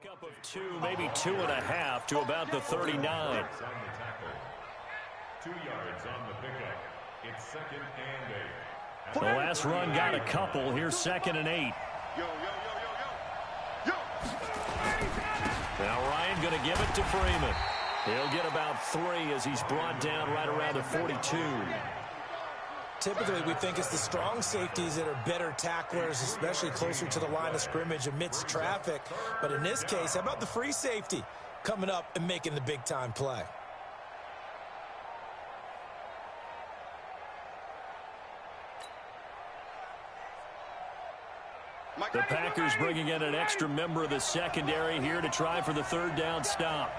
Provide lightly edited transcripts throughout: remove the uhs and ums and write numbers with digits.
Pickup of 2, maybe 2.5 to about the 39. 2 yards on the pickup. It's 2nd and 8. The last run got a couple. Here's 2nd and 8. Now Ryan going to give it to Freeman. He'll get about 3 as he's brought down right around the 42. Typically, we think it's the strong safeties that are better tacklers, especially closer to the line of scrimmage amidst traffic. But in this case, how about the free safety coming up and making the big-time play? The Packers bringing in an extra member of the secondary here to try for the 3rd down stop.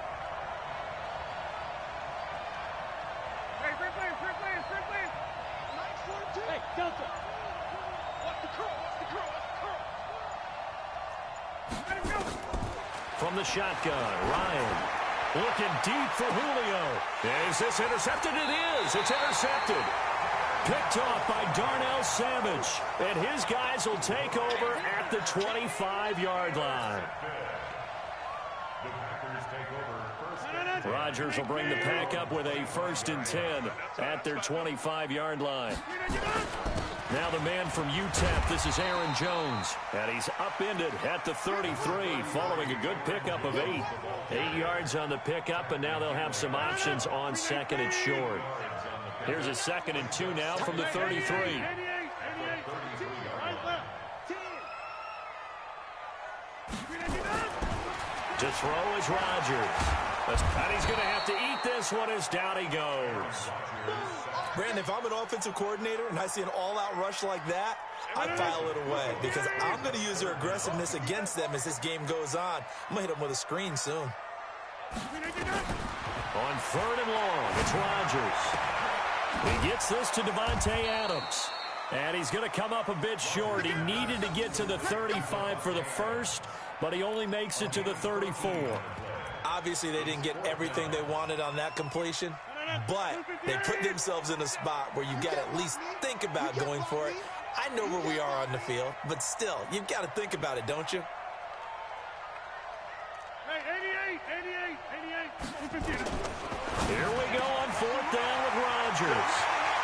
From the shotgun, Ryan looking deep for Julio. Is this intercepted? It is. It's intercepted. Picked off by Darnell Savage. And his guys will take over at the 25-yard line. Rodgers will bring the pack up with a 1st and 10 at their 25-yard line. Now the man from UTEP, this is Aaron Jones. And he's upended at the 33 following a good pickup of 8. 8 yards on the pickup, and now they'll have some options on 2nd and short. Here's a 2nd and 2 now from the 33. To throw is Rodgers. And he's going to have to eat this one as down he goes. Brandon, if I'm an offensive coordinator and I see an all-out rush like that, I file it away because I'm going to use their aggressiveness against them as this game goes on. I'm going to hit them with a screen soon. On 3rd and long, it's Rodgers. He gets this to Devontae Adams. And he's going to come up a bit short. He needed to get to the 35 for the first, but he only makes it to the 34. Obviously, they didn't get everything they wanted on that completion, but they put themselves in a spot where you've got to at least think about going for it. I know where we are on the field, but still, you've got to think about it, don't you? Here we go on 4th down with Rodgers.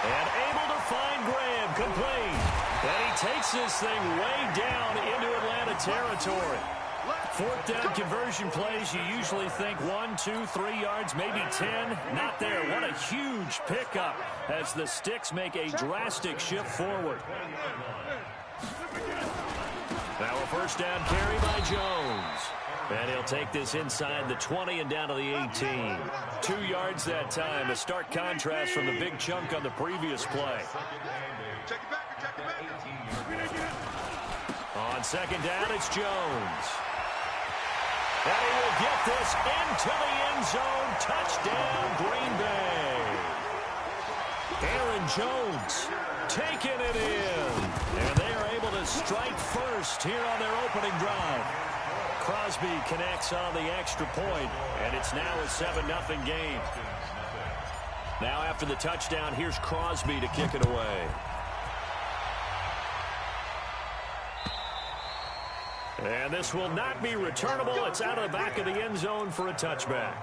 And able to find Graham, complete. And he takes this thing way down into Atlanta territory. 4th down conversion plays, you usually think 1, 2, 3 yards, maybe 10. Not there. What a huge pickup as the Sticks make a drastic shift forward. Now a 1st down carry by Jones. And he'll take this inside the 20 and down to the 18. 2 yards that time. A stark contrast from the big chunk on the previous play. On 2nd down, it's Jones. And he will get this into the end zone. Touchdown, Green Bay. Aaron Jones taking it in. And they are able to strike first here on their opening drive. Crosby connects on the extra point, and it's now a 7-0 game. Now after the touchdown, here's Crosby to kick it away. And this will not be returnable. It's out of the back of the end zone for a touchback.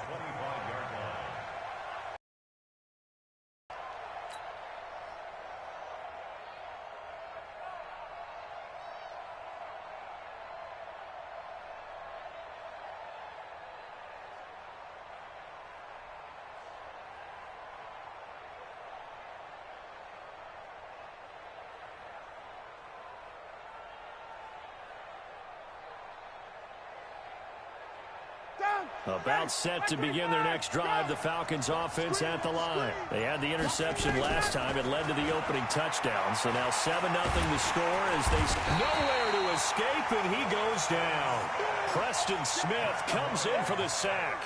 About set to begin their next drive, the Falcons offense at the line. They had the interception last time. It led to the opening touchdown. So now 7-0 the score as they nowhere to escape, and he goes down. Preston Smith comes in for the sack.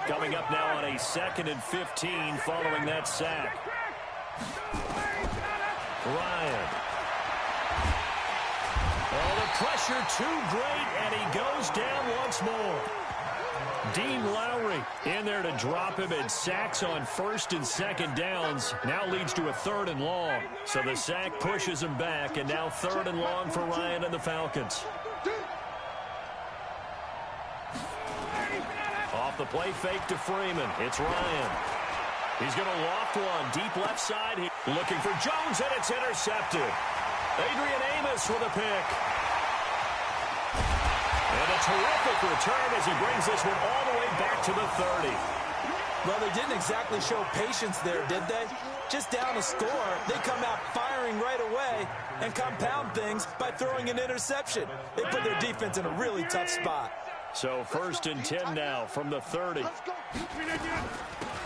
Coming up now on a 2nd and 15 following that sack. Ryan. Oh, the pressure too great, and he goes down once more. Dean Lowry in there to drop him, and sacks on 1st and 2nd downs now leads to a 3rd and long. So the sack pushes him back, and now 3rd and long for Ryan and the Falcons. Off the play fake to Freeman. It's Ryan. He's going to loft one. Deep left side. Looking for Jones, and it's intercepted. Adrian Amos with a pick. And a terrific return as he brings this one all the way back to the 30. Well, they didn't exactly show patience there, did they? Just down a score, they come out firing right away and compound things by throwing an interception. They put their defense in a really tough spot. So 1st and 10 now from the 30.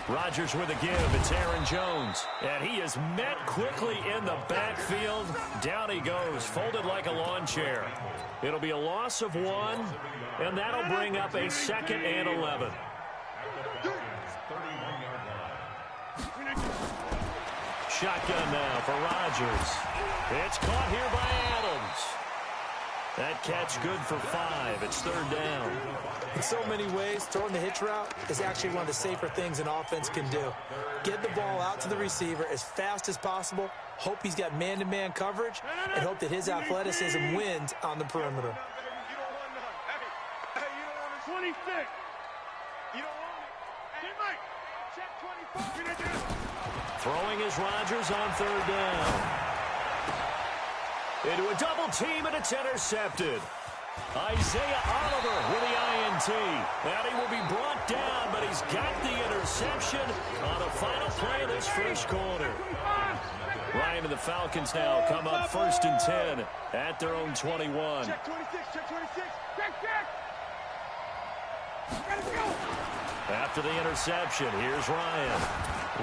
Rodgers with a give. It's Aaron Jones. And he is met quickly in the backfield. Down he goes, folded like a lawn chair. It'll be a loss of 1, and that'll bring up a 2nd and 11. Shotgun now for Rodgers. It's caught here by Adams. That catch good for 5. It's 3rd down. In so many ways, throwing the hitch route is actually one of the safer things an offense can do. Get the ball out to the receiver as fast as possible, hope he's got man-to-man coverage, and hope that his athleticism wins on the perimeter. Hey, you don't want a 26. You don't want it. Hey, Mike, check 24. Throwing is Rodgers on 3rd down. Into a double team, and it's intercepted. Isaiah Oliver with the INT. And he will be brought down, but he's got the interception on the final play of this first quarter. Ryan and the Falcons now come up 1st and 10 at their own 21. Check 26, check 26. Check. Gotta go. After the interception, here's Ryan.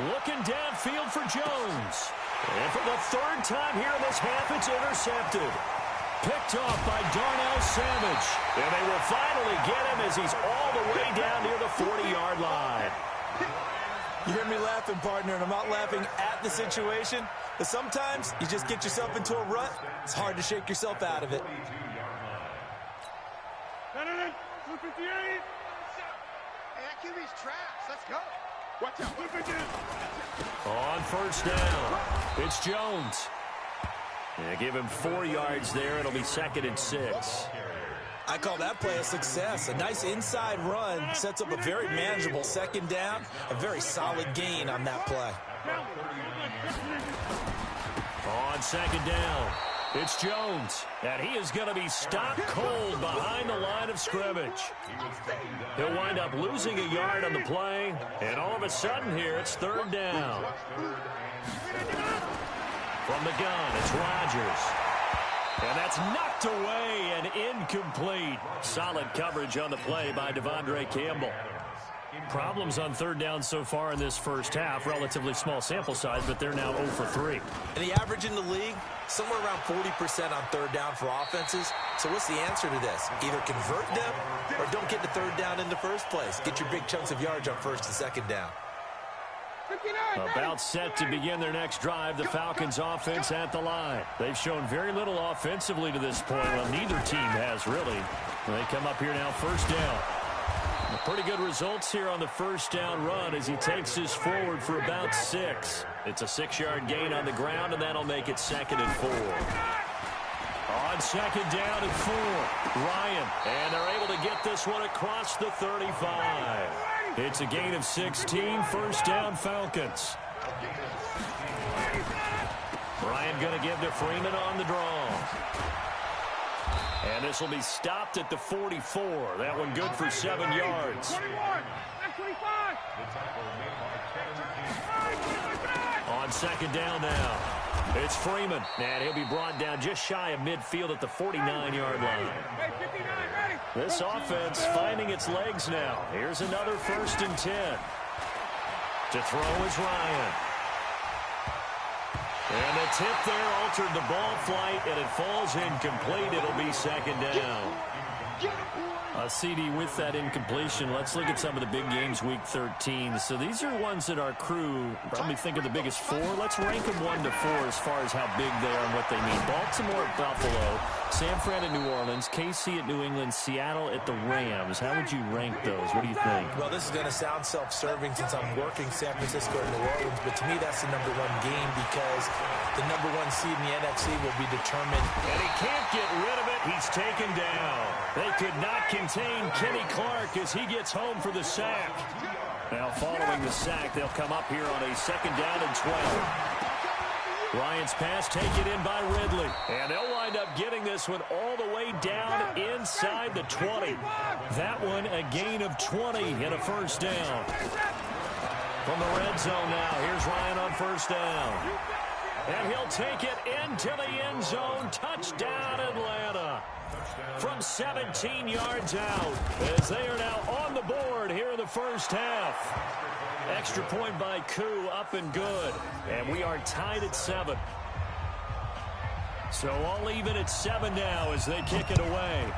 Looking downfield for Jones. And for the 3rd time here in this half, it's intercepted. Picked off by Darnell Savage. And they will finally get him as he's all the way down near the 40-yard line. You hear me laughing, partner, and I'm not laughing at the situation. But sometimes you just get yourself into a rut. It's hard to shake yourself out of it. 258. Hey, that QB's trash. Let's go. Watch out. On 1st down, it's Jones. Yeah, give him 4 yards there. It'll be 2nd and 6. I call that play a success. A nice inside run sets up a very manageable 2nd down. A very solid gain on that play. On 2nd down, it's Jones. And he is going to be stopped cold behind the line of scrimmage. He'll wind up losing a yard on the play. And all of a sudden here, it's 3rd down. From the gun, it's Rodgers. And that's knocked away and incomplete. Solid coverage on the play by Devondre Campbell. Problems on 3rd down so far in this first half. Relatively small sample size, but they're now 0 for 3. And the average in the league, somewhere around 40% on 3rd down for offenses. So what's the answer to this? Either convert them or don't get the 3rd down in the first place. Get your big chunks of yards on 1st and 2nd down. About set to begin their next drive, the Falcons offense at the line. They've shown very little offensively to this point. Well, neither team has really. They come up here now 1st down. Pretty good results here on the 1st down run as he takes this forward for about 6. It's a 6-yard gain on the ground, and that'll make it 2nd and 4. On 2nd down and 4, Ryan. And they're able to get this one across the 35. It's a gain of 16, 1st down Falcons. Ryan going to give to Freeman on the draw. And this will be stopped at the 44. That one good for 7 yards. 21. That's 25. On 2nd down now, it's Freeman. And he'll be brought down just shy of midfield at the 49-yard line. This offense finding its legs now. Here's another 1st and 10. To throw is Ryan. And the tip there altered the ball flight, and it falls incomplete. It'll be 2nd down. CD with that incompletion. Let's look at some of the big games week 13. So these are ones that our crew probably think of the biggest 4. Let's rank them 1 to 4 as far as how big they are and what they mean. Baltimore at Buffalo, San Fran at New Orleans, KC at New England, Seattle at the Rams. How would you rank those? What do you think? Well, this is going to sound self-serving since I'm working San Francisco and New Orleans, but to me that's the #1 game because the #1 seed in the NFC will be determined. And he can't get rid of it. He's taken down. They could not contain Kenny Clark as he gets home for the sack. Now following the sack, they'll come up here on a 2nd down and 12. Bryant's pass taken in by Ridley. And they'll wind up getting this one all the way down inside the 20. That one a gain of 20 and a 1st down. From the red zone now, here's Ryan on 1st down. And he'll take it into the end zone. Touchdown, Atlanta. From 17 yards out as they are now on the board here in the 1st half. Extra point by Koo, up and good. And we are tied at 7. So all even at 7 now as they kick it away.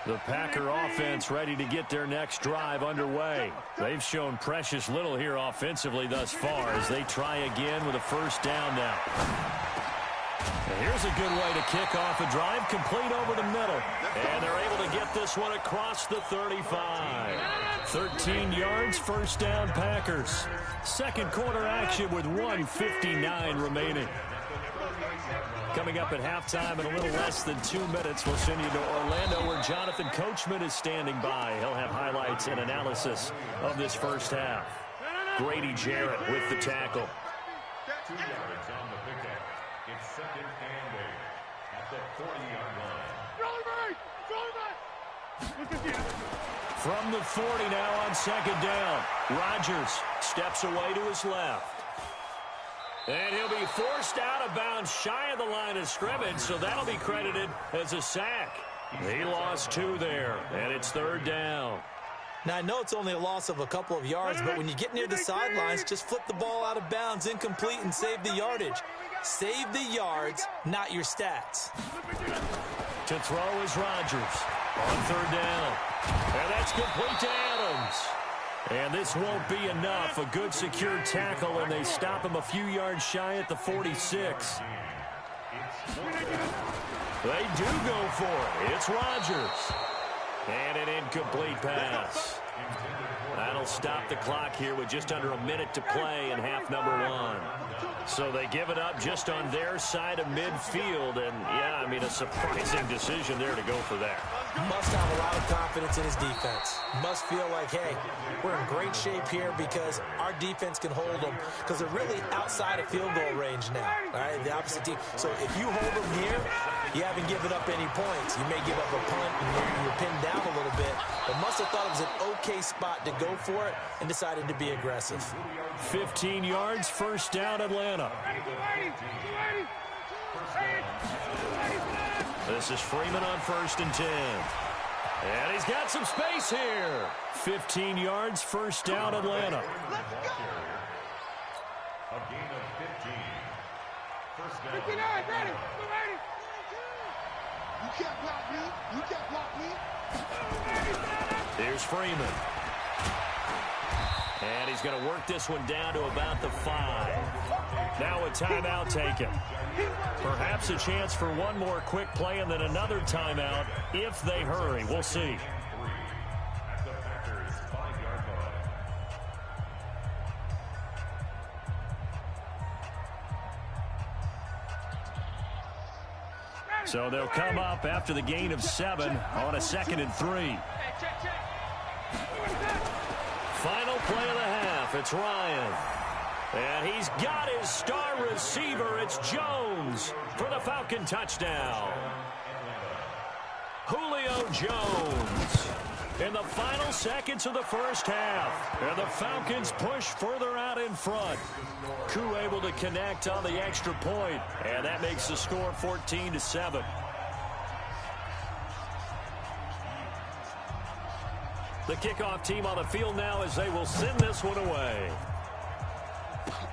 The Packer offense ready to get their next drive underway. They've shown precious little here offensively thus far as they try again with a 1st down now. And here's a good way to kick off a drive, complete over the middle. And they're able to get this one across the 35. 13 yards, 1st down Packers. 2nd quarter action with 1:59 remaining. Coming up at halftime in a little less than 2 minutes, we'll send you to Orlando where Jonathan Coachman is standing by. He'll have highlights and analysis of this 1st half. Grady Jarrett with the tackle. 2 yards on the pickup. It's 2nd and 8 at the 40-yard line. From the 40 now on 2nd down. Rodgers steps away to his left. And he'll be forced out of bounds shy of the line of scrimmage, so that'll be credited as a sack. He lost 2 there, and it's 3rd down. Now, I know it's only a loss of a couple of yards, but when you get near the sidelines, just flip the ball out of bounds, incomplete, and save the yardage. Save the yards, not your stats. To throw is Rodgers on 3rd down. And that's complete to Adams. And this won't be enough. A good secure tackle, and they stop him a few yards shy at the 46. They do go for it. It's Rodgers. And an incomplete pass. That'll stop the clock here with just under a minute to play in half #1. So they give it up just on their side of midfield. And, yeah, I mean, a surprising decision there to go for that. Must have a lot of confidence in his defense. Must feel like, hey, we're in great shape here because our defense can hold them because they're really outside of field goal range now, all right, the opposite team. So if you hold them here, you haven't given up any points. You may give up a punt and you're pinned down a little bit, but must have thought it was an okay spot to go for it and decided to be aggressive. 15 yards, 1st down Atlanta. This is Freeman on 1st and 10. And he's got some space here. 15 yards, 1st down Atlanta. A gain of 15. 1st down. You can't block me. You can't block me. Here's Freeman. And he's going to work this one down to about the 5. Now a timeout taken. Perhaps a chance for one more quick play and then another timeout if they hurry. We'll see. At the Packers' 5-yard line. So they'll come up after the gain of 7 on a 2nd and 3. Final play of the half. It's Ryan. And he's got his star receiver. It's Jones for the Falcon touchdown. Julio Jones in the final seconds of the 1st half. And the Falcons push further out in front. Koo able to connect on the extra point. And that makes the score 14-7. The kickoff team on the field now as they will send this one away.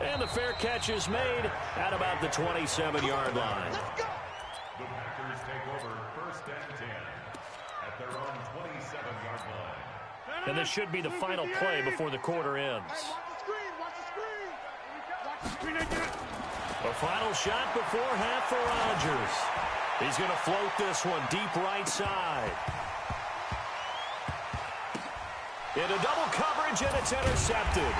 And the fair catch is made at about the 27-yard line. The Packers take over 1st and 10 at their own 27-yard line. And this should be the final play before the quarter ends. The final shot before half for Rodgers. He's going to float this one deep right side. Into double coverage, and it's intercepted.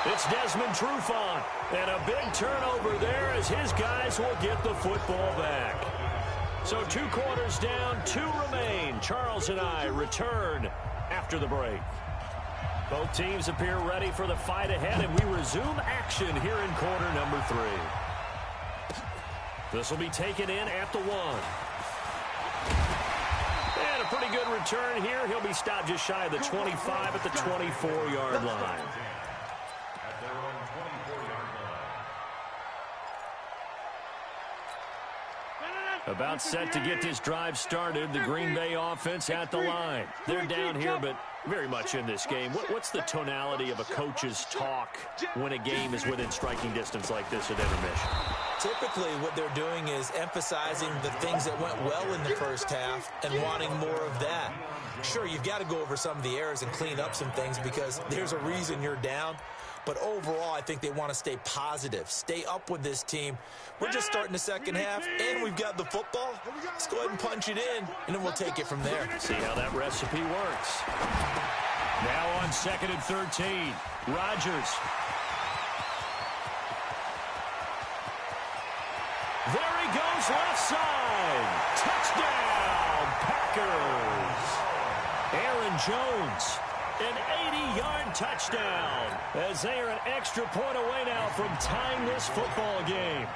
It's Desmond Trufant, and a big turnover there as his guys will get the football back. So 2 quarters down, 2 remain. Charles and I return after the break. Both teams appear ready for the fight ahead, and we resume action here in quarter number 3. This will be taken in at the 1. And a pretty good return here. He'll be stopped just shy of the 25 at the 24-yard line. About set to get this drive started. The Green Bay offense at the line. They're down here, but very much in this game. What's the tonality of a coach's talk when a game is within striking distance like this at intermission? Typically, what they're doing is emphasizing the things that went well in the first half and wanting more of that. Sure, you've got to go over some of the errors and clean up some things because there's a reason you're down. But overall, I think they want to stay positive, stay up with this team. We're just starting the second half, and we've got the football. Let's go ahead and punch it in, and then we'll take it from there. See how that recipe works. Now on 2nd and 13, Rodgers. There he goes, left side. Touchdown, Packers. Aaron Jones. An 80-yard touchdown as they are an extra point away now from tying this football game.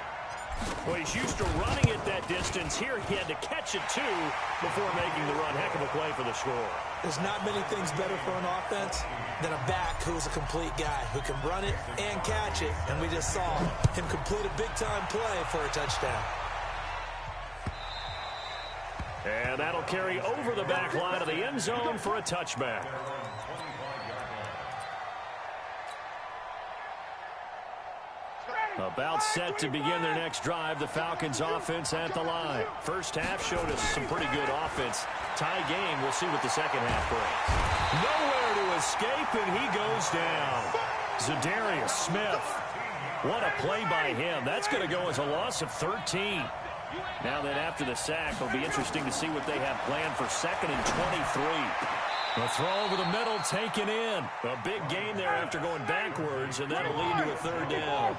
Well, he's used to running it that distance. Here he had to catch it, too, before making the run. Heck of a play for the score. There's not many things better for an offense than a back who's a complete guy who can run it and catch it. And we just saw him complete a big-time play for a touchdown. And that'll carry over the back line of the end zone for a touchback. About set to begin their next drive, the Falcons offense at the line. First half showed us some pretty good offense. Tie game, we'll see what the second half brings. Nowhere to escape, and he goes down. Zadarius Smith. What a play by him. That's going to go as a loss of 13. Now then, after the sack, it'll be interesting to see what they have planned for 2nd and 23. The throw over the middle, taken in. A big gain there after going backwards, and that'll lead to a 3rd down.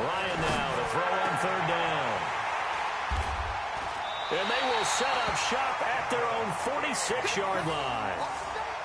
Ryan now to throw on 3rd down. And they will set up shop at their own 46-yard line.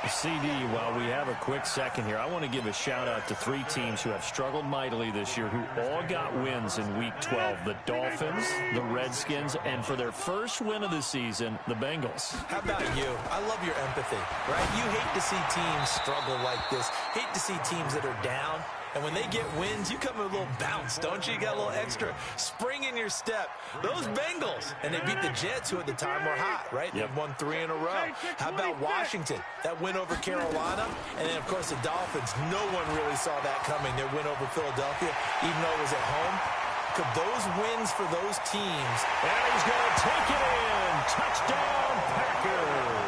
CD, while we have a quick second here, I want to give a shout-out to 3 teams who have struggled mightily this year, who all got wins in Week 12. The Dolphins, the Redskins, and for their first win of the season, the Bengals. How about you? I love your empathy, right? You hate to see teams struggle like this. Hate to see teams that are down. And when they get wins, you come with a little bounce, don't you? You got a little extra spring in your step. Those Bengals, and they beat the Jets, who at the time were hot, right? They've won 3 in a row. How about Washington? That win over Carolina. And then, of course, the Dolphins. No one really saw that coming. Their win over Philadelphia, even though it was at home. Could those wins for those teams. And he's going to take it in. Touchdown, Packers.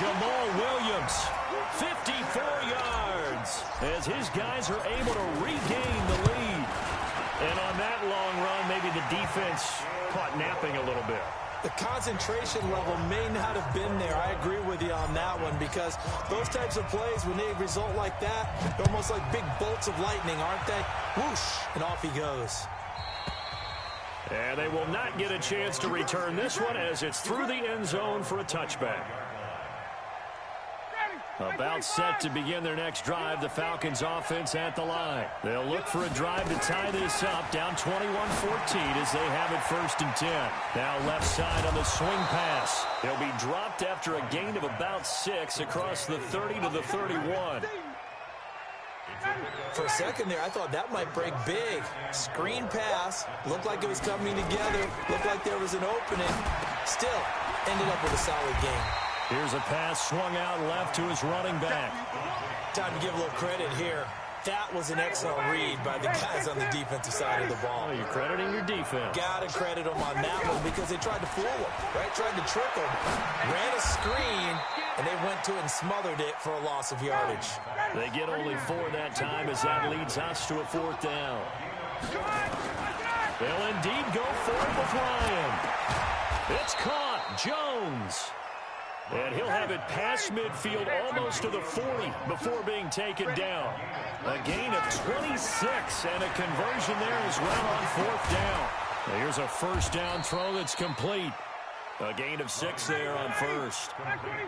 Jamal Williams, 54 yards, as his guys are able to regain the lead. And on that long run, maybe the defense caught napping a little bit. The concentration level may not have been there. I agree with you on that one, because those types of plays, when they result like that, they're almost like big bolts of lightning, aren't they? Whoosh, and off he goes. And they will not get a chance to return this one as it's through the end zone for a touchback. About set to begin their next drive, the Falcons offense at the line. They'll look for a drive to tie this up, down 21-14 as they have it 1st and 10. Now left side on the swing pass. They'll be dropped after a gain of about 6 across the 30 to the 31. For a second there, I thought that might break big. Screen pass. Looked like it was coming together. Looked like there was an opening. Still, ended up with a solid game. Here's a pass swung out left to his running back. Time to give a little credit here. That was an excellent read by the guys on the defensive side of the ball. Well, you're crediting your defense. Got to credit them on that one because they tried to fool them, right? Tried to trick them. Ran a screen, and they went to it and smothered it for a loss of yardage. They get only 4 that time as that leads us to a 4th down. They'll indeed go for it with Ryan. It's caught. Jones. And he'll have it past midfield almost to the 40 before being taken down. A gain of 26 and a conversion there as well on 4th down. Now here's a first down throw that's complete. A gain of 6 there on first.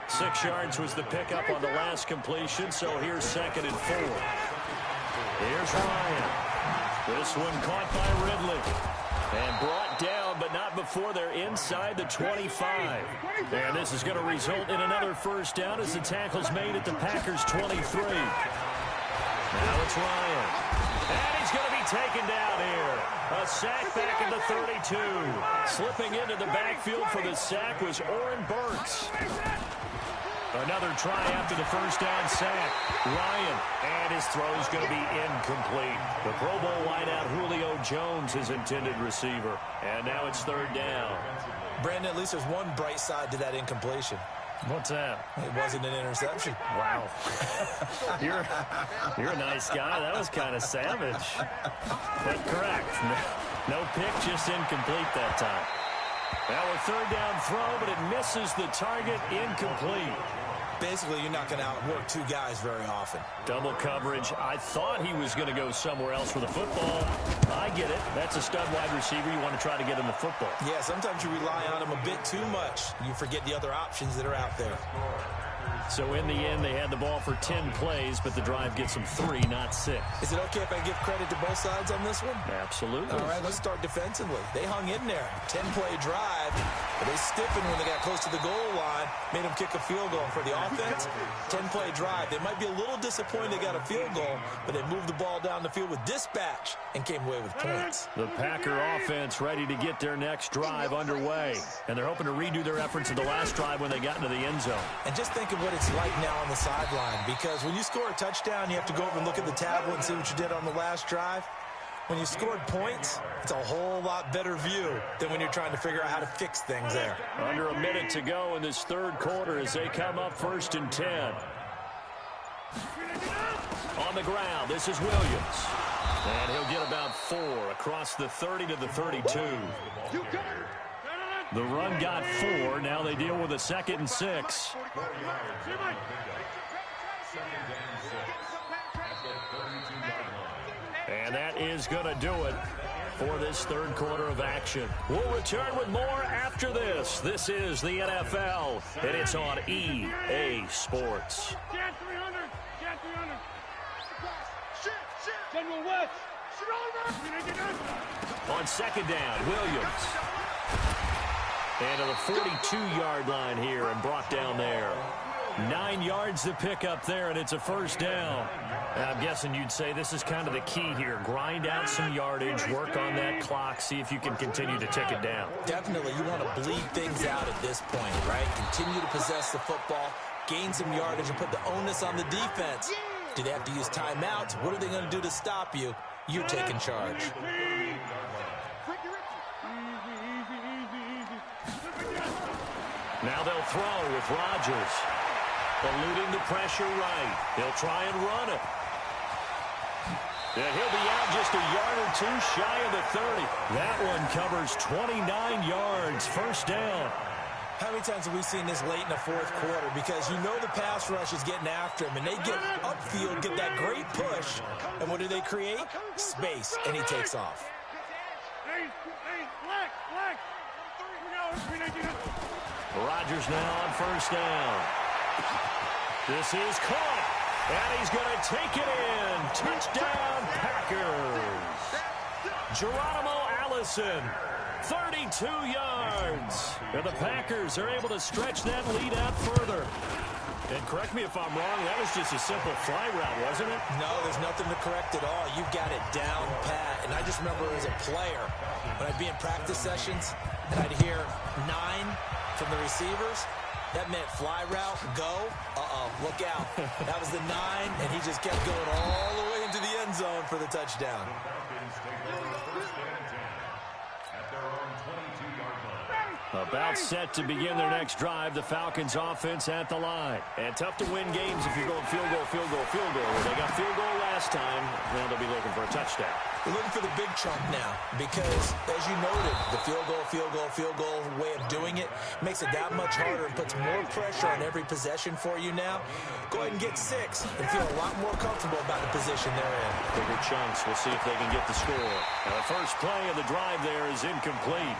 6 yards was the pickup on the last completion, so here's 2nd and 4. Here's Ryan. This one caught by Ridley. And brought down, but not before they're inside the 25. And this is going to result in another first down as the tackle's made at the Packers' 23. Now it's Ryan. And he's going to be taken down here. A sack back in the 32. Slipping into the backfield for the sack was Oren Burks. Another try after the first down sack. Ryan, and his throw's going to be incomplete. The Pro Bowl wideout Julio Jones, his intended receiver. And now it's 3rd down. Brandon, at least there's one bright side to that incompletion. What's that? It wasn't an interception. Wow. You're a nice guy. That was kind of savage. But correct. No pick, just incomplete that time. Now a 3rd down throw, but it misses the target, incomplete. Basically, you're not going to outwork 2 guys very often. Double coverage. I thought he was going to go somewhere else for the football. I get it. That's a stud wide receiver. You want to try to get him the football. Yeah, sometimes you rely on him a bit too much. You forget the other options that are out there. So in the end, they had the ball for 10 plays, but the drive gets them 3, not 6. Is it okay if I give credit to both sides on this one? Absolutely. All right, let's start defensively. They hung in there. 10-play drive, but they stiffened when they got close to the goal line, made them kick a field goal. For the offense, 10-play drive. They might be a little disappointed they got a field goal, but they moved the ball down the field with dispatch and came away with points. The Packer offense ready to get their next drive underway, and they're hoping to redo their efforts of the last drive when they got into the end zone. And just think of what it's like now on the sideline, because when you score a touchdown, you have to go over and look at the tablet and see what you did on the last drive. When you scored points, it's a whole lot better view than when you're trying to figure out how to fix things there. Under a minute to go in this 3rd quarter as they come up 1st and 10. On the ground, this is Williams. And he'll get about 4 across the 30 to the 32. The run got 4. Now they deal with a 2nd and 6. And that is going to do it for this 3rd quarter of action. We'll return with more after this. This is the NFL, and it's on EA Sports. On 2nd down, Williams. And to the 42-yard line here and brought down there. 9 yards to pick up there, and it's a first down. And I'm guessing you'd say this is kind of the key here. Grind out some yardage, work on that clock, see if you can continue to tick it down. Definitely, you want to bleed things out at this point, right? Continue to possess the football, gain some yardage, and put the onus on the defense. Do they have to use timeouts? What are they going to do to stop you? You're taking charge. Now they'll throw with Rodgers. Eluding the pressure right. They'll try and run it. And he'll be out just a yard or 2 shy of the 30. That one covers 29 yards. First down. How many times have we seen this late in the 4th quarter? Because you know the pass rush is getting after him, and they get upfield, get that great push. And what do they create? Space, and he takes off. Rodgers now on first down. This is caught, and he's going to take it in. Touchdown, Packers. Geronimo Allison, 32 yards. And the Packers are able to stretch that lead out further. And correct me if I'm wrong, that was just a simple fly route, wasn't it? No, there's nothing to correct at all. You've got it down pat. And I just remember as a player, when I'd be in practice sessions, and I'd hear 9 from the receivers, that meant fly route, go, look out. That was the 9, and he just kept going all the way into the end zone for the touchdown. The Falcons take over 1st and 10 at their own 22-yard line. About set to begin their next drive, the Falcons offense at the line. And tough to win games if you're going field goal, field goal, field goal. They got field goal last time. Now they'll be looking for a touchdown. We're looking for the big chunk now because, as you noted, the field goal way of doing it makes it that much harder and puts more pressure on every possession for you now. Go ahead and get 6 and feel a lot more comfortable about the position they're in. Bigger chunks. We'll see if they can get the score. Now, the first play of the drive there is incomplete.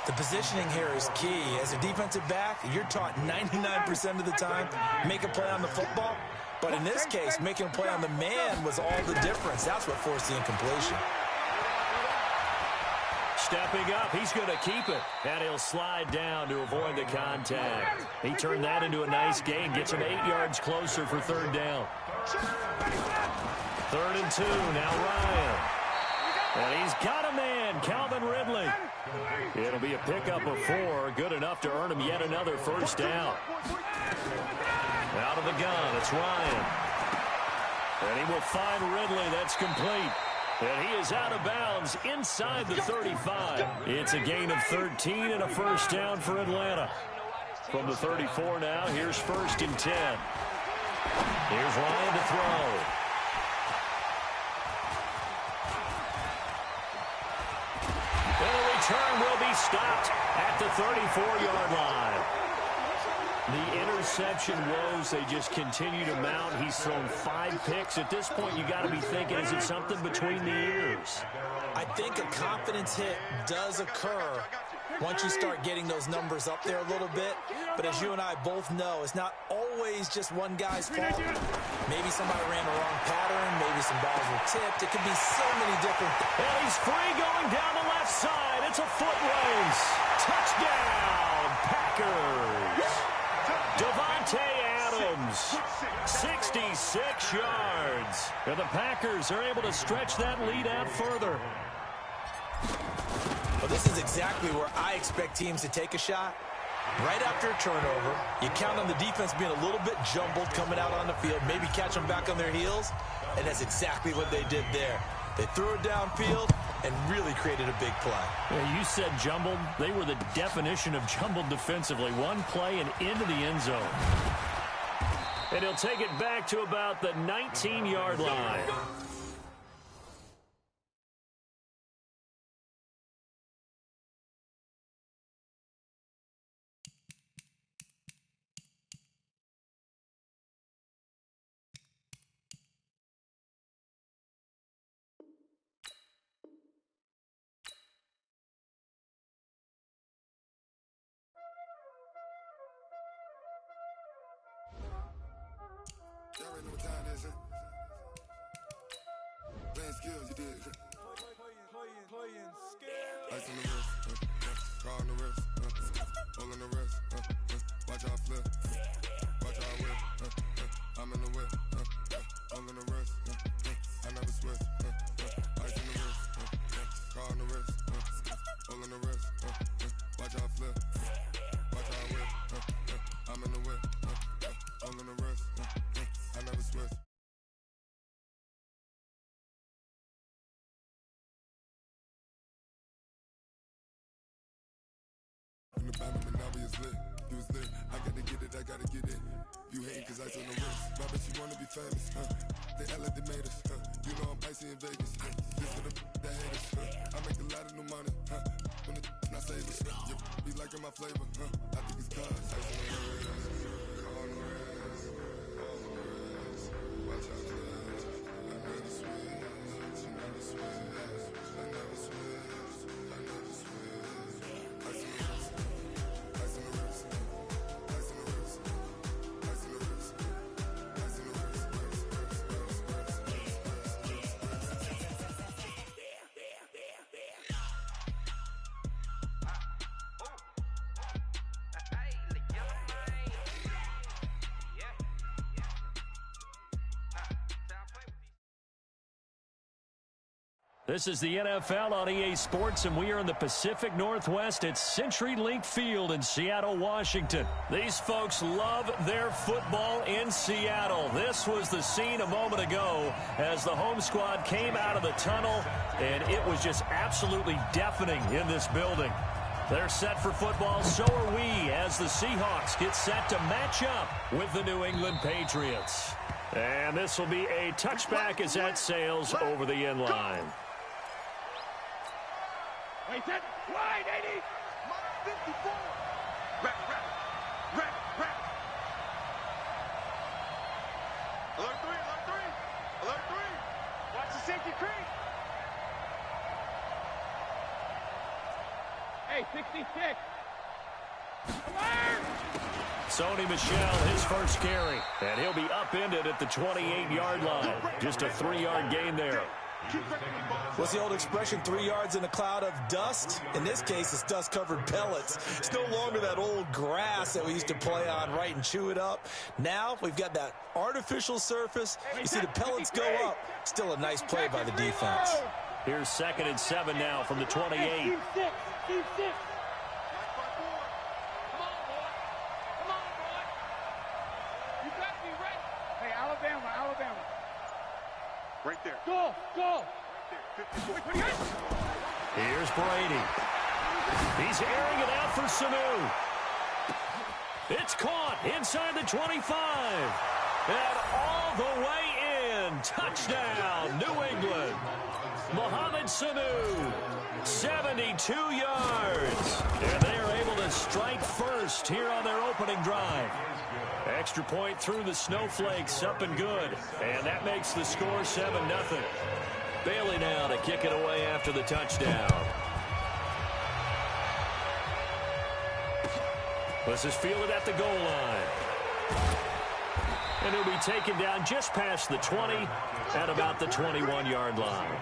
The positioning here is key. As a defensive back, you're taught 99% of the time, make a play on the football. But in this case, making a play on the man was all the difference. That's what forced the incompletion. Stepping up, he's going to keep it. And he'll slide down to avoid the contact. He turned that into a nice gain. Gets him 8 yards closer for 3rd down. 3rd and 2, now Ryan. And he's got a man, Calvin Ridley. It'll be a pickup of 4, good enough to earn him yet another 1st down. Out of the gun, it's Ryan. And he will find Ridley, that's complete. And he is out of bounds inside the 35. It's a gain of 13 and a 1st down for Atlanta. From the 34 now, here's 1st and 10. Here's Ryan to throw. Turn will be stopped at the 34-yard line. The interception woes, they just continue to mount. He's thrown 5 picks. At this point, you got to be thinking, is it something between the ears? I think a confidence hit does occur once you start getting those numbers up there a little bit. But as you and I both know, it's not always just one guy's fault. Maybe somebody ran the wrong pattern. Maybe some balls were tipped. It could be so many different things. And he's free going down the left side. It's a foot race. Touchdown, Packers. Devontae Adams, 66 yards. And the Packers are able to stretch that lead out further. Well, this is exactly where I expect teams to take a shot. Right after a turnover, you count on the defense being a little bit jumbled coming out on the field, maybe catch them back on their heels, and that's exactly what they did there. They threw it downfield and really created a big play. Yeah, you said jumbled. They were the definition of jumbled defensively. One play and into the end zone. And he'll take it back to about the 19-yard line. Y'all already know what time it is, huh? Playing skills, you did. Playing skills. Ice on the wrist, car on the wrist, hole in the wrist, watch out flip, watch out whip, I'm in the whip, hole in the wrist, I never switch, ice on the wrist, car on the wrist, hole in the wrist, watch out flip, watch out whip, I'm in the whip, hole in the wrist, I never switch. In the bottom, but now we is lit. You was lit. I gotta get it, I gotta get it. You hating cause ice on the wrist. My bitch, you wanna be famous, They act like they made us, You know I'm icy in Vegas, This for the that hate us, I make a lot of new money, When the not savers, be liking my flavor, I think it's cause ice on the wrist. Car on the wrist. All on the wrist. Watch out, flash. I never switch. I never switch. I never switch. I never switch. Ice on the wrist. Ice on the wrist. Ice on the wrist. Ice on the wrist. Ice on the wrist. This is the NFL on EA Sports, and we are in the Pacific Northwest at CenturyLink Field in Seattle, Washington. These folks love their football in Seattle. This was the scene a moment ago as the home squad came out of the tunnel, and it was just absolutely deafening in this building. They're set for football, so are we, as the Seahawks get set to match up with the New England Patriots. And this will be a touchback as that sails over the end line. Wait, that wide, 80. 54. Rep. Alert 3. Watch the safety creep. Hey, 66. Alert! Sony Michel, his first carry, and he'll be upended at the 28-yard line. Just a 3-yard gain there. What's the old expression, 3 yards in a cloud of dust? In this case, it's dust-covered pellets. It's no longer that old grass that we used to play on, right, and chew it up. Now we've got that artificial surface. You see the pellets go up. Still a nice play by the defense. Here's 2nd and 7 now from the 28. Keep six. Alabama. Right there. Go. Right there. Here's Brady. He's airing it out for Sanu. It's caught inside the 25. And all the way in. Touchdown, New England. Mohamed Sanu, 72 yards. And they are able to strike first here on their opening drive. Extra point through the snowflakes, up and good. And that makes the score 7-0. Bailey now to kick it away after the touchdown. This is fielded at the goal line. And he'll be taken down just past the 20 at about the 21-yard line.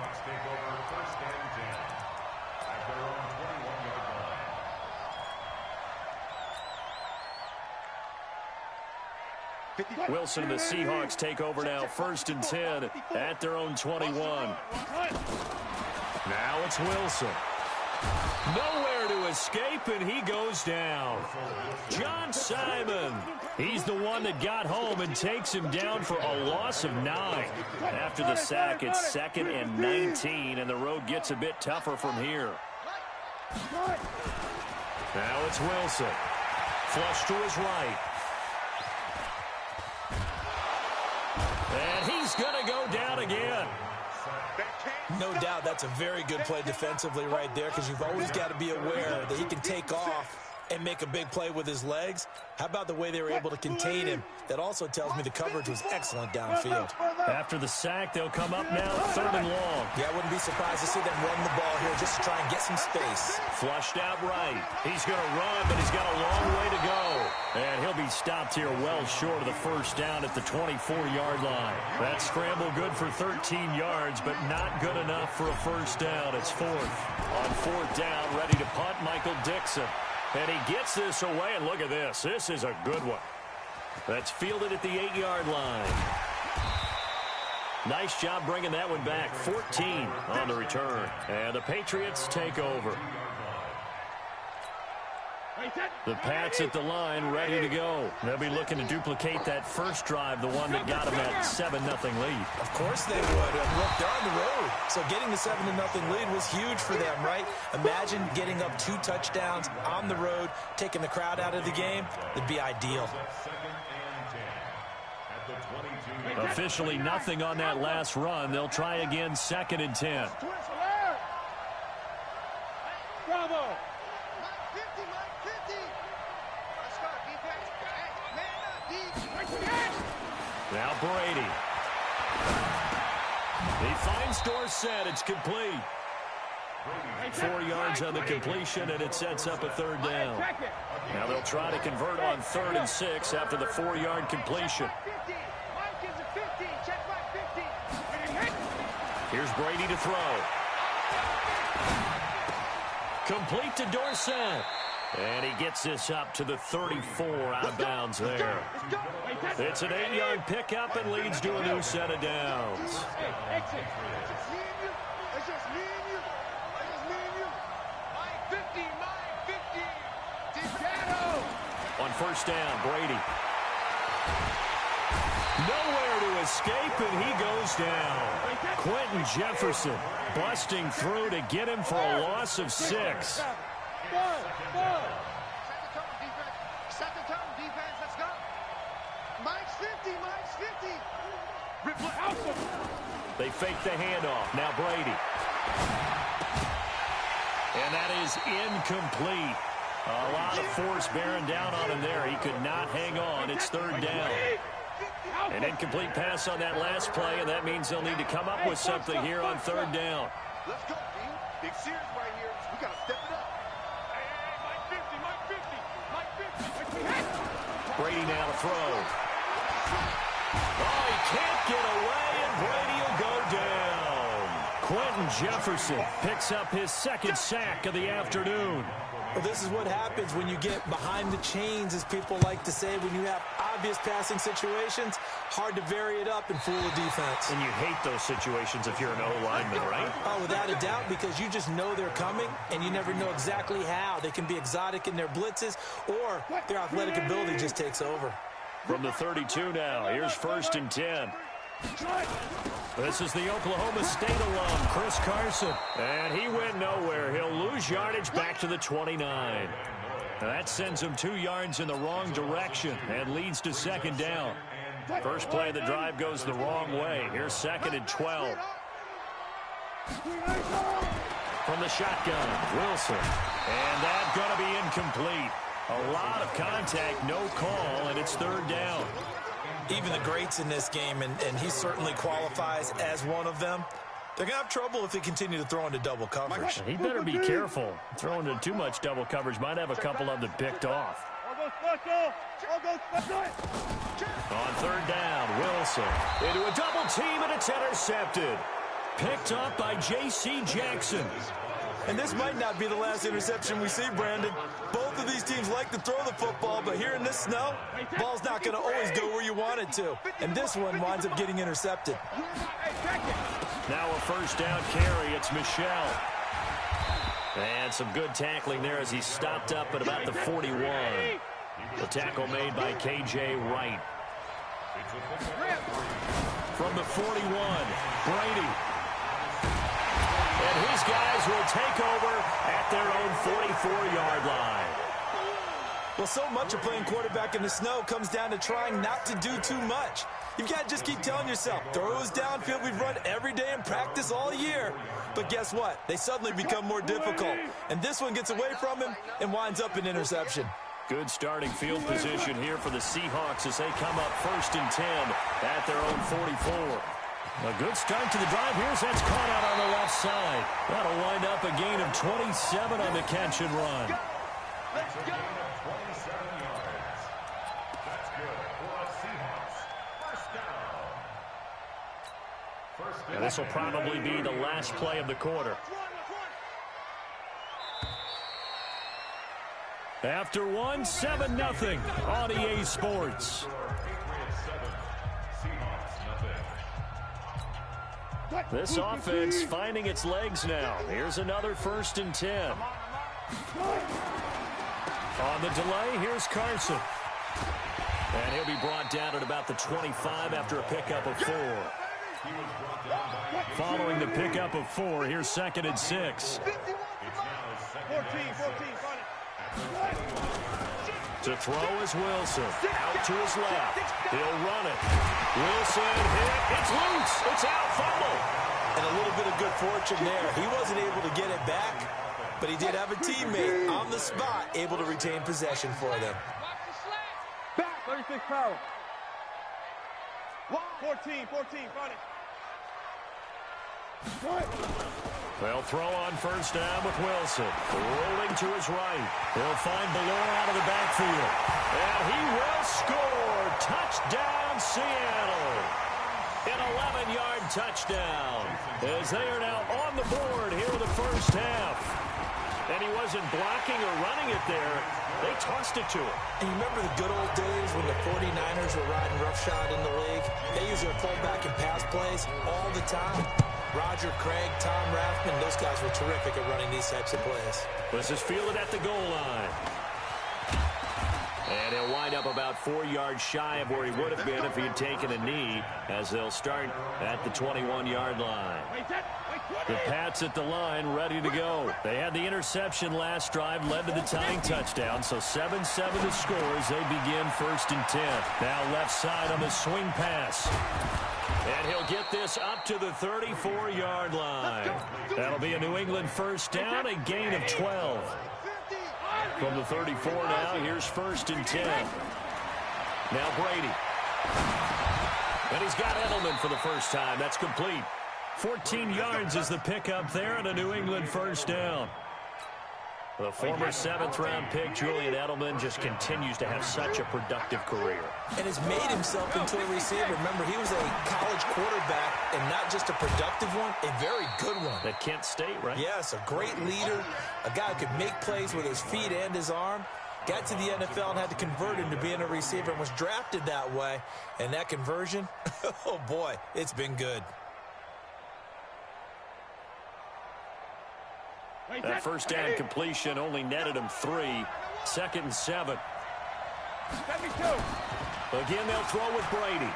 Wilson and the Seahawks take over now, 1st and 10 at their own 21. Now it's Wilson. Nowhere to escape, and he goes down. John Simon. He's the one that got home and takes him down for a loss of 9. After the sack, it's 2nd and 19, and the road gets a bit tougher from here. Now it's Wilson. Flush to his right. And he's going to go down again. No doubt that's a very good play defensively right there, because you've always got to be aware that he can take off and make a big play with his legs. How about the way they were able to contain him? That also tells me the coverage was excellent downfield. After the sack, they'll come up now 3rd and long. Yeah, I wouldn't be surprised to see them run the ball here just to try and get some space. Flushed out right. He's going to run, but he's got a long way to go. And he'll be stopped here well short of the first down at the 24-yard line. That scramble good for 13 yards, but not good enough for a first down. It's 4th. On 4th down, ready to punt, Michael Dixon. And he gets this away, and look at this. This is a good one. That's fielded at the 8-yard line. Nice job bringing that one back. 14 on the return. And the Patriots take over. The Pats at the line, ready to go. They'll be looking to duplicate that first drive, the one that got them that 7-0 lead. Of course they would. And look, they're on the road. So getting the 7-0 lead was huge for them, right? Imagine getting up 2 touchdowns on the road, taking the crowd out of the game. It'd be ideal. Officially nothing on that last run. They'll try again, 2nd and 10. Bravo. Now Brady. He finds Dorsett. It's complete. 4 yards on the completion, and it sets up a 3rd down. Now they'll try to convert on 3rd and 6 after the 4-yard completion. Here's Brady to throw. Complete to Dorsett. And he gets this up to the 34 out of bounds there. It's an 8-yard pickup and leads to a new set of downs. It's just me and you. It's just me and you. My 50. Shadow. On first down, Brady. Nowhere to escape, and he goes down. Quentin Jefferson busting through to get him for a loss of 6. Set the tone, defense. Let's go. Mike's 50. They fake the handoff. Now Brady. And that is incomplete. A lot of force bearing down on him there. He could not hang on. It's third down. An incomplete pass on that last play, and that means they'll need to come up with something here on third down. Let's go, team. Big series right here. We got to step it up. Hey, Mike 50. Brady now to throw. Oh, he can't get away, and Brady will go down. Quentin Jefferson picks up his second sack of the afternoon. Well, this is what happens when you get behind the chains, as people like to say. When you have obvious passing situations, hard to vary it up and fool a defense. And you hate those situations if you're an O-lineman, right? Oh, without a doubt, because you just know they're coming, and you never know exactly how. They can be exotic in their blitzes, or their athletic ability just takes over. From the 32 now, here's first and 10. This is the Oklahoma State alum, Chris Carson. And he went nowhere. He'll lose yardage back to the 29. That sends him 2 yards in the wrong direction and leads to second down. First play of the drive goes the wrong way. Here's second and 12. From the shotgun, Wilson. And that's going to be incomplete. A lot of contact, no call, and it's third down. Even the greats in this game, and he certainly qualifies as one of them, they're going to have trouble if they continue to throw into double coverage. He better be careful. Throwing into too much double coverage might have a couple of them picked off. On third down, Wilson into a double team, and it's intercepted. Picked up by J.C. Jackson. And this might not be the last interception we see, Brandon. Both of these teams like to throw the football, but here in this snow, ball's not going to always go where you want it to. And this one winds up getting intercepted. Now a first down carry. It's Michel. And some good tackling there as he stopped up at about the 41. The tackle made by K.J. Wright. From the 41, Brady. And his guys will take over at their own 44-yard line. Well, so much of playing quarterback in the snow comes down to trying not to do too much. You've got to just keep telling yourself, throws downfield we've run every day in practice all year. But guess what? They suddenly become more difficult. And this one gets away from him and winds up an interception. Good starting field position here for the Seahawks as they come up first and 10 at their own 44. A good start to the drive. Here's that's caught out on the left side. That'll wind up a gain of 27 on the catch and run. Let's go. 27 yards. That's good for the Seahawks. First down. And this will probably be the last play of the quarter. After one, 7-0 on EA Sports. This offense finding its legs now. Here's another first and 10. On the delay, here's Carson. And he'll be brought down at about the 25 after a pickup of 4. Following the pickup of 4, here's second and 6. 14. To throw is Wilson. Out to his left. He'll run it. Wilson hit. It's loose. It's out. Fumble. And a little bit of good fortune there. He wasn't able to get it back, but he did have a teammate on the spot able to retain possession for them. Back, 36 power. 14, front it. They'll throw on first down with Wilson. Rolling to his right. He'll find Ballore out of the backfield. And he will score. Touchdown, Seattle. An 11-yard touchdown. As they are now on the board here in the first half. And he wasn't blocking or running it there. They tossed it to him. And you remember the good old days when the 49ers were riding roughshod in the league? They used their fullback in pass plays all the time. Roger Craig, Tom Rathman, those guys were terrific at running these types of plays. This is fielded at the goal line. And he'll wind up about 4 yards shy of where he would have been if he had taken a knee, as they'll start at the 21-yard line. The Pats at the line, ready to go. They had the interception last drive, led to the tying touchdown, so 7-7 to score as they begin 1st and 10. Now left side on the swing pass. And he'll get this up to the 34-yard line. That'll be a New England first down, a gain of 12. From the 34 now, here's 1st and 10. Now Brady. And he's got Edelman for the first time. That's complete. 14 yards is the pickup there, and a New England first down. The former 7th-round pick, Julian Edelman, just continues to have such a productive career. And has made himself into a receiver. Remember, he was a college quarterback, and not just a productive one, a very good one. At Kent State, right? Yes, a great leader, a guy who could make plays with his feet and his arm. Got to the NFL and had to convert into being a receiver and was drafted that way. And that conversion, oh boy, it's been good. That first down completion only netted him 3. 2nd and 7. Again, they'll throw with Brady.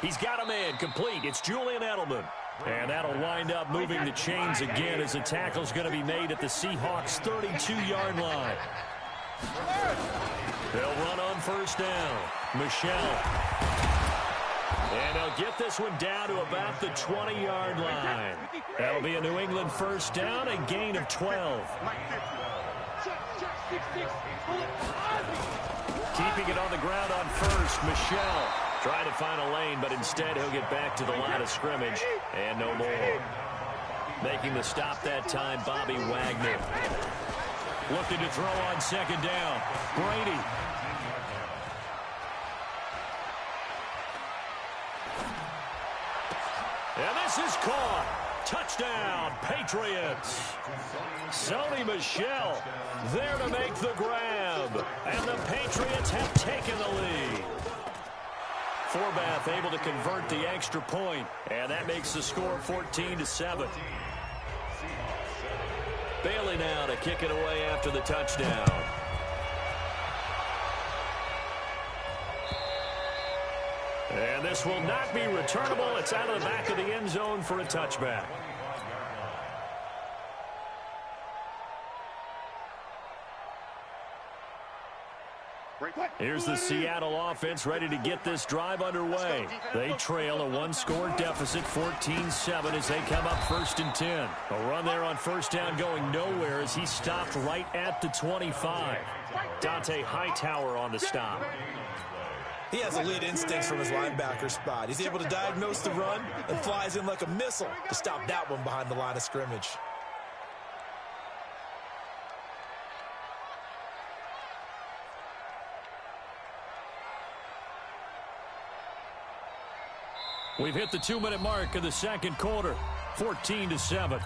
He's got a man complete. It's Julian Edelman. And that'll wind up moving the chains again as the tackle's going to be made at the Seahawks' 32-yard line. They'll run on first down. Michel. And they'll get this one down to about the 20-yard line. That'll be a New England first down, a gain of 12. Keeping it on the ground on first, Michel. Trying to find a lane, but instead he'll get back to the line of scrimmage, and no more. Making the stop that time, Bobby Wagner. Looking to throw on 2nd down. Brady. And this is caught. Touchdown, Patriots. Sony Michel there to make the grab. And the Patriots have taken the lead. Forbath able to convert the extra point. And that makes the score 14-7. Bailey now to kick it away after the touchdown. And this will not be returnable. It's out of the back of the end zone for a touchback. Here's the Seattle offense ready to get this drive underway. They trail a 1-score deficit, 14-7, as they come up 1st and 10. A run there on first down going nowhere as he stopped right at the 25. Dante Hightower on the stop. He has elite instincts from his linebacker spot. He's able to diagnose the run and flies in like a missile to stop that one behind the line of scrimmage. We've hit the 2-minute mark of the second quarter, 14-7.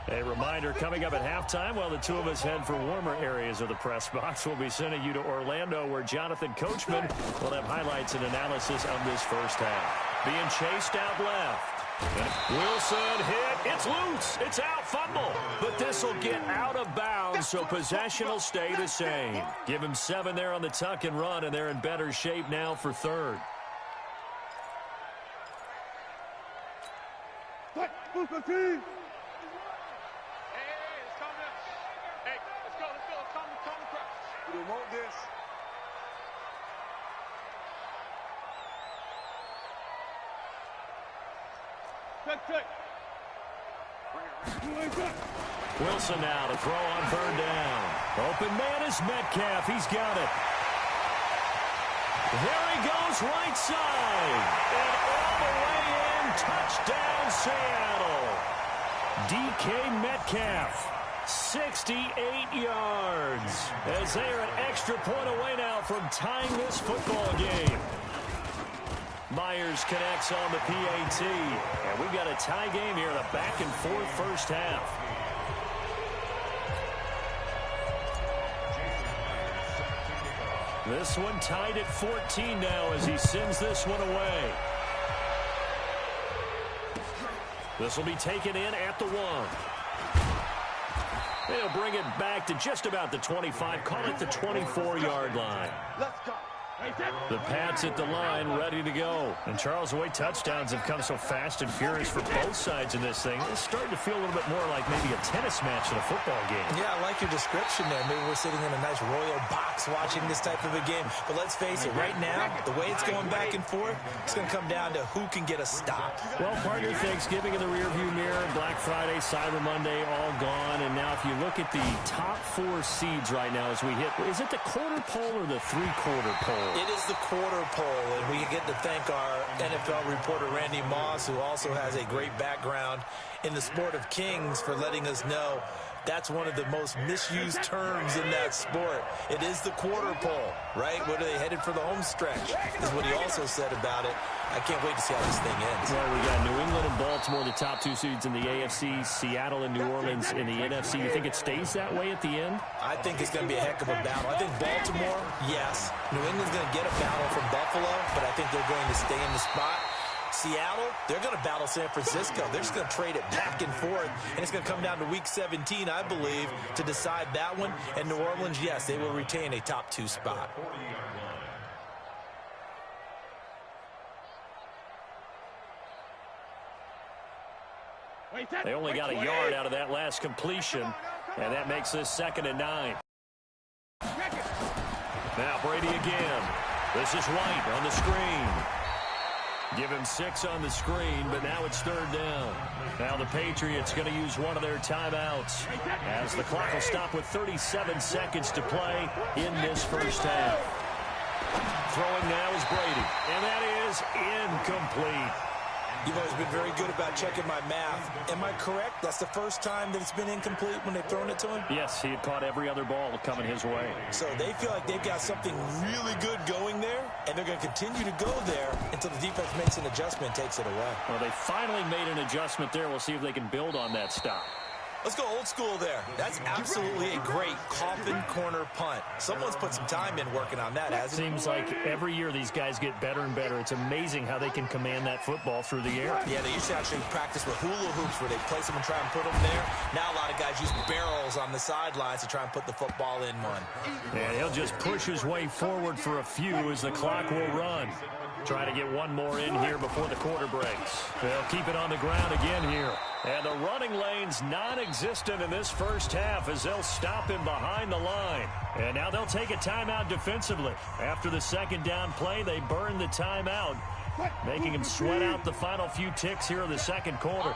A reminder coming up at halftime while the two of us head for warmer areas of the press box. We'll be sending you to Orlando where Jonathan Coachman will have highlights and analysis of this first half. Being chased out left. Wilson hit. It's loose. It's out. Fumble. But this will get out of bounds, so possession will stay the same. Give him 7 there on the tuck and run, and they're in better shape now for third. We want this. Wilson now to throw on third down. Open man is Metcalf. He's got it. There he goes right side. And all the way in. Touchdown, Seattle. DK Metcalf. 68 yards. As they are an extra point away now from tying this football game. Myers connects on the PAT. And we've got a tie game here in a back-and-forth first half. This one tied at 14 now as he sends this one away. This will be taken in at the 1. They'll bring it back to just about the 25, call it the 24-yard line. Let's go. The Pats at the line, ready to go. And Charles, the way touchdowns have come so fast and furious for both sides in this thing, it's starting to feel a little bit more like maybe a tennis match than a football game. Yeah, I like your description there. Maybe we're sitting in a nice royal box watching this type of a game. But let's face it, right now, the way it's going back and forth, it's going to come down to who can get a stop. Well, partner, Thanksgiving in the rearview mirror, Black Friday, Cyber Monday, all gone. And now if you look at the top 4 seeds right now as we hit, is it the quarter pole or the 3/4 pole? It is the quarter pole, and we get to thank our NFL reporter, Randy Moss, who also has a great background in the sport of kings, for letting us know that's one of the most misused terms in that sport. It is the quarter pole, right? What are they headed for the home stretch? Is what he also said about it. I can't wait to see how this thing ends. Well, we got New England and Baltimore, the top 2 seeds in the AFC, Seattle and New Orleans in the NFC. You think it stays that way at the end? I think it's going to be a heck of a battle. I think Baltimore, yes. New England's going to get a battle from Buffalo, but I think they're going to stay in the spot. Seattle, they're going to battle San Francisco. They're just going to trade it back and forth, and it's going to come down to Week 17, I believe, to decide that one. And New Orleans, yes, they will retain a top 2 spot. They only got a yard out of that last completion, and that makes this 2nd and 9. Now Brady again. This is White on the screen. Give him 6 on the screen, but now it's 3rd down. Now the Patriots going to use one of their timeouts as the clock will stop with 37 seconds to play in this first half. Throwing now is Brady, and that is incomplete. You've always been very good about checking my math. Am I correct? That's the first time that it's been incomplete when they've thrown it to him? Yes, he had caught every other ball coming his way. So they feel like they've got something really good going there, and they're going to continue to go there until the defense makes an adjustment and takes it away. Well, they finally made an adjustment there. We'll see if they can build on that stop. Let's go old school there. That's absolutely a great coffin corner punt. Someone's put some time in working on that, hasn't it? Seems like every year these guys get better and better. It's amazing how they can command that football through the air. Yeah, they used to actually practice with hula hoops where they place them and try and put them there. Now a lot of guys use barrels on the sidelines to try and put the football in one. And he'll just push his way forward for a few as the clock will run. Try to get one more in here before the quarter breaks. They'll keep it on the ground again here. And the running lane's non-existent in this first half as they'll stop him behind the line. And now they'll take a timeout defensively. After the 2nd down play, they burn the timeout, making him sweat out the final few ticks here in the 2nd quarter.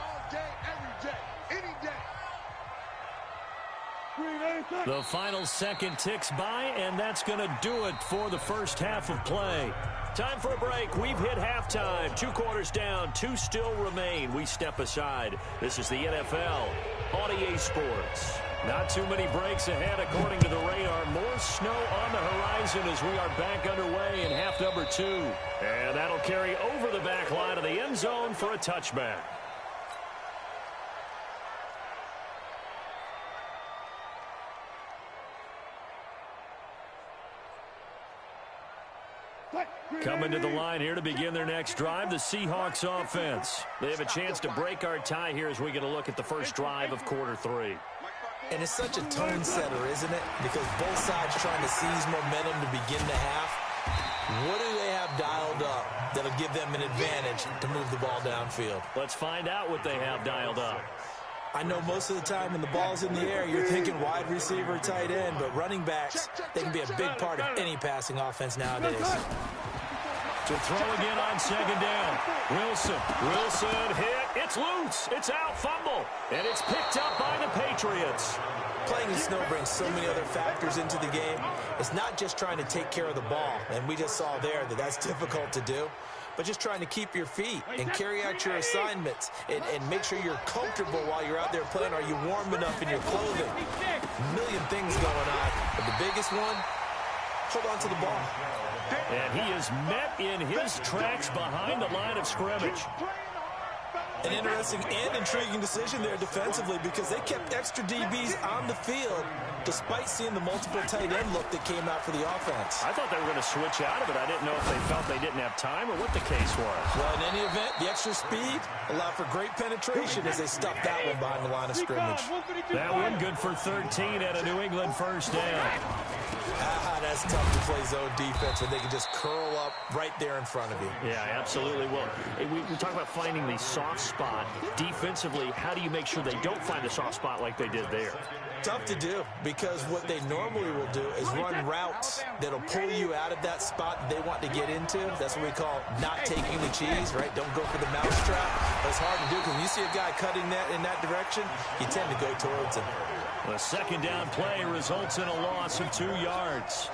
The final 2nd ticks by, and that's going to do it for the first half of play. Time for a break. We've hit halftime. 2 quarters down, 2 still remain. We step aside. This is the NFL on EA Sports. Not too many breaks ahead according to the radar. More snow on the horizon as we are back underway in half number 2. And that'll carry over the back line of the end zone for a touchback. Coming to the line here to begin their next drive, the Seahawks offense. They have a chance to break our tie here as we get a look at the first drive of quarter 3. And it's such a tone setter, isn't it? Because both sides trying to seize momentum to begin the half. What do they have dialed up that'll give them an advantage to move the ball downfield? Let's find out what they have dialed up. I know most of the time when the ball's in the air, you're thinking wide receiver, tight end, but running backs, they can be a big part of any passing offense nowadays. To throw again on 2nd down. Wilson hit. It's loose. It's out. Fumble. And it's picked up by the Patriots. Playing in snow brings so many other factors into the game. It's not just trying to take care of the ball, and we just saw there that that's difficult to do, but just trying to keep your feet and carry out your assignments and make sure you're comfortable while you're out there playing. Are you warm enough in your clothing? A million things going on, but the biggest one, hold on to the ball. And he is met in his tracks behind the line of scrimmage. An interesting and intriguing decision there defensively because they kept extra DBs on the field despite seeing the multiple tight end look that came out for the offense. I thought they were going to switch out of it. I didn't know if they felt they didn't have time or what the case was. Well, in any event, the extra speed allowed for great penetration as they stuffed that one behind the line of scrimmage. That one good for 13 at a New England first down. That's tough to play zone defense when they can just curl up right there in front of you. Yeah, absolutely. Well, we talk about finding the soft spot. Defensively, how do you make sure they don't find the soft spot like they did there? Tough to do because what they normally will do is run routes that'll pull you out of that spot that they want to get into. That's what we call not taking the cheese, right? Don't go for the mousetrap. That's hard to do because when you see a guy cutting that in that direction, you tend to go towards him. The second down play results in a loss of 2 yards.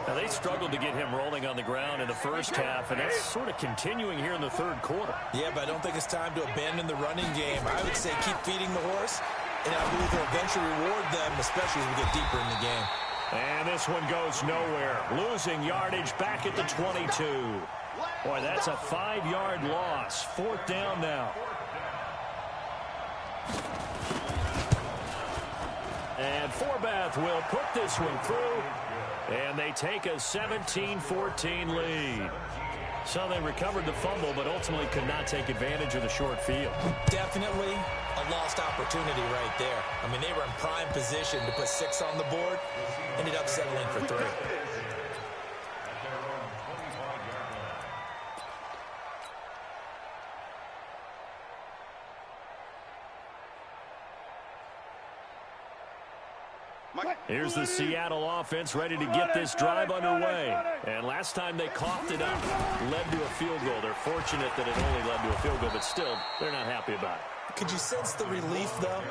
Now, they struggled to get him rolling on the ground in the first half, and that's sort of continuing here in the third quarter. Yeah, but I don't think it's time to abandon the running game. I would say keep feeding the horse, and I believe they'll eventually reward them, especially as we get deeper in the game. And this one goes nowhere. Losing yardage back at the 22. Boy, that's a 5-yard loss. Fourth down now. And Forbath will put this one through. And they take a 17-14 lead. So they recovered the fumble, but ultimately could not take advantage of the short field. Definitely a lost opportunity right there. I mean, they were in prime position to put 6 on the board. Ended up settling for 3. Here's the Seattle offense ready to get this drive underway. And last time they coughed it up, led to a field goal. They're fortunate that it only led to a field goal, but still, they're not happy about it. Could you sense the relief, though,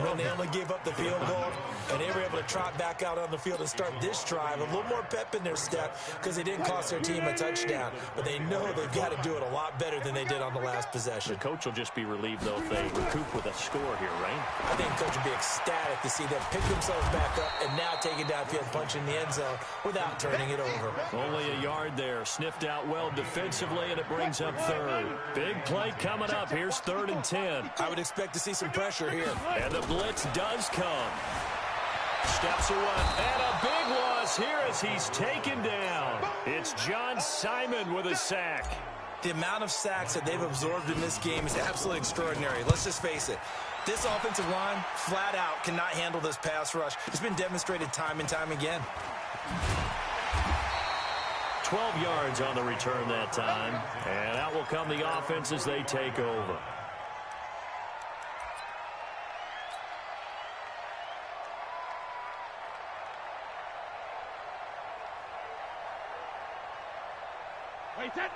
when they only gave up the field goal and they were able to trot back out on the field and start this drive? A little more pep in their step because they didn't cost their team a touchdown. But they know they've got to do it a lot better than they did on the last possession. The coach will just be relieved, though, if they recoup with a score here, right? I think the coach will be ecstatic to see them pick themselves back up and now take it downfield, punch in the end zone without turning it over. Only a yard there. Sniffed out well defensively, and it brings up third. Big play coming up. Here's 3rd and 10. I would expect to see some pressure here. And the blitz does come. Steps away. And a big loss here as he's taken down. It's John Simon with a sack. The amount of sacks that they've absorbed in this game is absolutely extraordinary. Let's just face it. This offensive line, flat out, cannot handle this pass rush. It's been demonstrated time and time again. 12 yards on the return that time. And out will come the offense as they take over.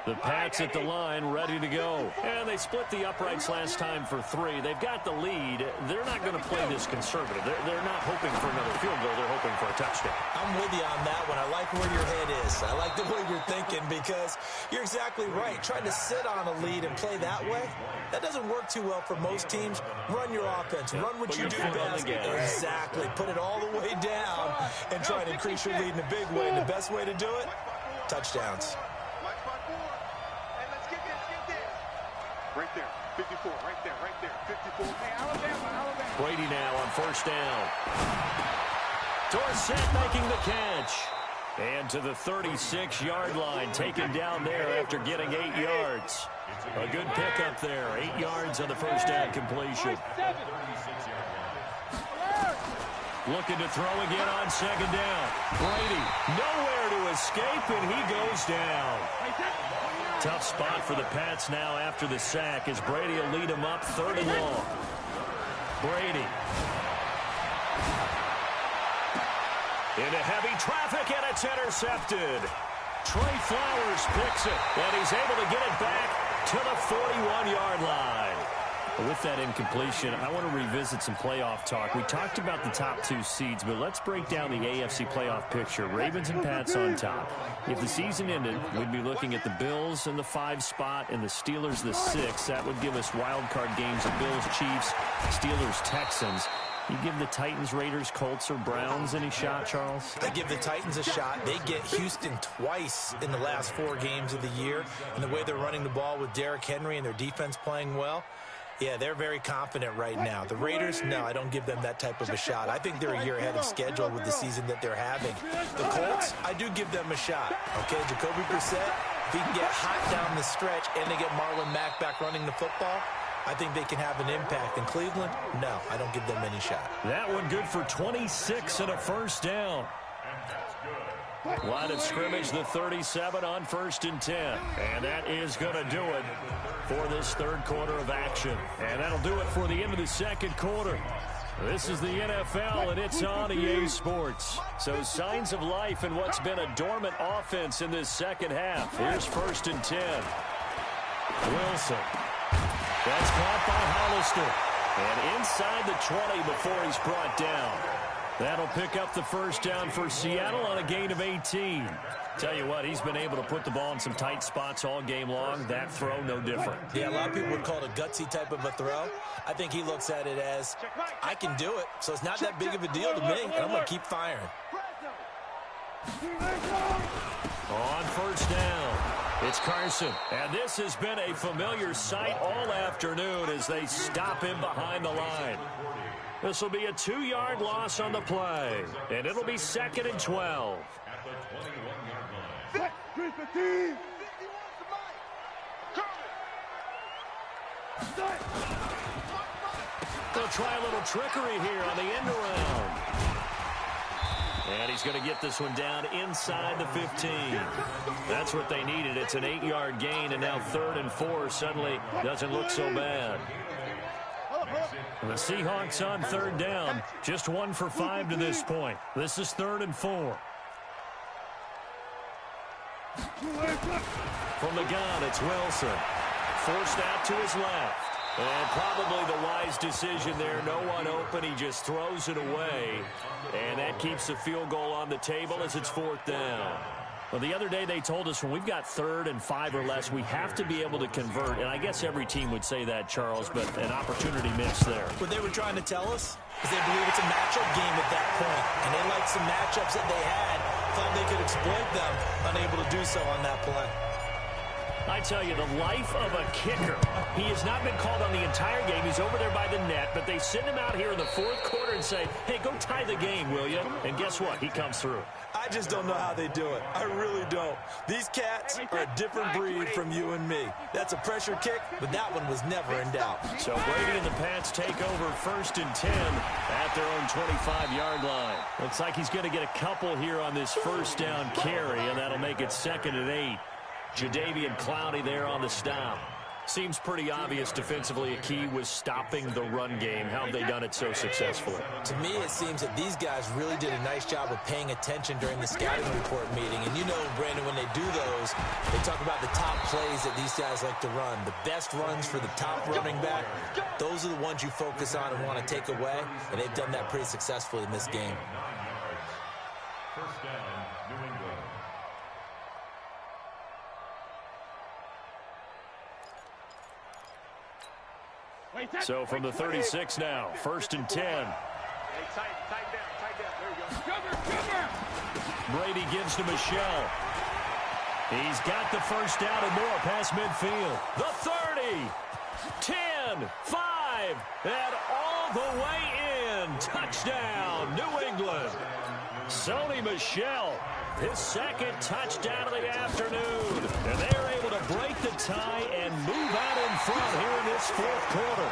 The Pats at the line, ready to go. And they split the uprights last time for 3. They've got the lead. They're not going to play this conservative. They're not hoping for another field goal. They're hoping for a touchdown. I'm with you on that one. I like where your head is. I like the way you're thinking because you're exactly right. Trying to sit on a lead and play that way, that doesn't work too well for most teams. Run your offense. Run what you do best. Exactly. Put it all the way down and try and increase your lead in a big way. And the best way to do it, touchdowns. Right there, 54, right there, 54. Hey, Alabama. Brady now on first down. Dorsett making the catch. And to the 36-yard line, taken down there after getting 8 yards. A good pickup there, 8 yards on the first down completion. Looking to throw again on second down. Brady nowhere to escape, and he goes down. Tough spot for the Pats now after the sack as Brady will lead them up 3rd and long. Brady. Into heavy traffic, and it's intercepted. Trey Flowers picks it, and he's able to get it back to the 41-yard line. With that incompletion, I want to revisit some playoff talk. We talked about the top 2 seeds, but let's break down the AFC playoff picture. Ravens and Pats on top. If the season ended, we'd be looking at the Bills in the 5 spot and the Steelers the 6. That would give us wild card games of Bills, Chiefs, Steelers, Texans. You give the Titans, Raiders, Colts, or Browns any shot, Charles? I give the Titans a shot. They get Houston twice in the last 4 games of the year. And the way they're running the ball with Derrick Henry and their defense playing well, Yeah, they're very confident right now. The Raiders, no, I don't give them that type of a shot. I think they're a year ahead of schedule with the season that they're having. The Colts, I do give them a shot. Okay, Jacoby Brissett, if he can get hot down the stretch and they get Marlon Mack back running the football, I think they can have an impact. In Cleveland, no, I don't give them any shot. That one good for 26 and a first down. Line of scrimmage, the 37 on 1st and 10. And that is going to do it for this third quarter of action. And that'll do it for the end of the second quarter. This is the NFL, and it's on EA Sports. So signs of life in what's been a dormant offense in this second half. Here's 1st and 10. Wilson. That's caught by Hollister. And inside the 20 before he's brought down. That'll pick up the first down for Seattle on a gain of 18. Tell you what, he's been able to put the ball in some tight spots all game long. That throw, no different. Yeah, a lot of people would call it a gutsy type of a throw. I think he looks at it as, I can do it, so it's not that big of a deal to me, and I'm going to keep firing. On first down, it's Carson. And this has been a familiar sight all afternoon as they stop him behind the line. This will be a 2-yard loss on the play, and it'll be 2nd and 12. They'll try a little trickery here on the end around. And he's going to get this one down inside the 15. That's what they needed. It's an 8-yard gain, and now 3rd and 4 suddenly doesn't look so bad. The Seahawks on 3rd down, just 1 for 5 to this point. This is 3rd and 4. From the gun, it's Wilson. Forced out to his left. And probably the wise decision there. No one open. He just throws it away. And that keeps the field goal on the table as it's 4th down. Well, the other day they told us when we've got 3rd and 5 or less, we have to be able to convert. And I guess every team would say that, Charles, but an opportunity missed there. What they were trying to tell us is they believe it's a matchup game at that point. And they liked some matchups that they had, thought they could exploit them, unable to do so on that play. I tell you, the life of a kicker. He has not been called on the entire game. He's over there by the net, but they send him out here in the 4th quarter and say, hey, go tie the game, will you? And guess what? He comes through. I just don't know how they do it. I really don't. These cats are a different breed from you and me. That's a pressure kick, but that one was never in doubt. So Brady and the Pats take over 1st and 10 at their own 25-yard line. Looks like he's going to get a couple here on this first down carry, and that'll make it 2nd and 8. Jadeveon Clowney there on the stop. Seems pretty obvious defensively a key was stopping the run game. How have they done it so successfully? To me, it seems that these guys really did a nice job of paying attention during the scouting report meeting. And you know, Brandon, when they do those, they talk about the top plays that these guys like to run. The best runs for the top running back, those are the ones you focus on and want to take away. And they've done that pretty successfully in this game. First down, New England. So from the 36 now, 1st and 10. Hey, tight down. There you go. Brady gives to Michelle. He's got the first down and more past midfield. The 30, 10, 5, and all the way in. Touchdown, New England. Sony Michel, his 2nd touchdown of the afternoon. And they're able to break the tie and move out in front here in this 4th quarter.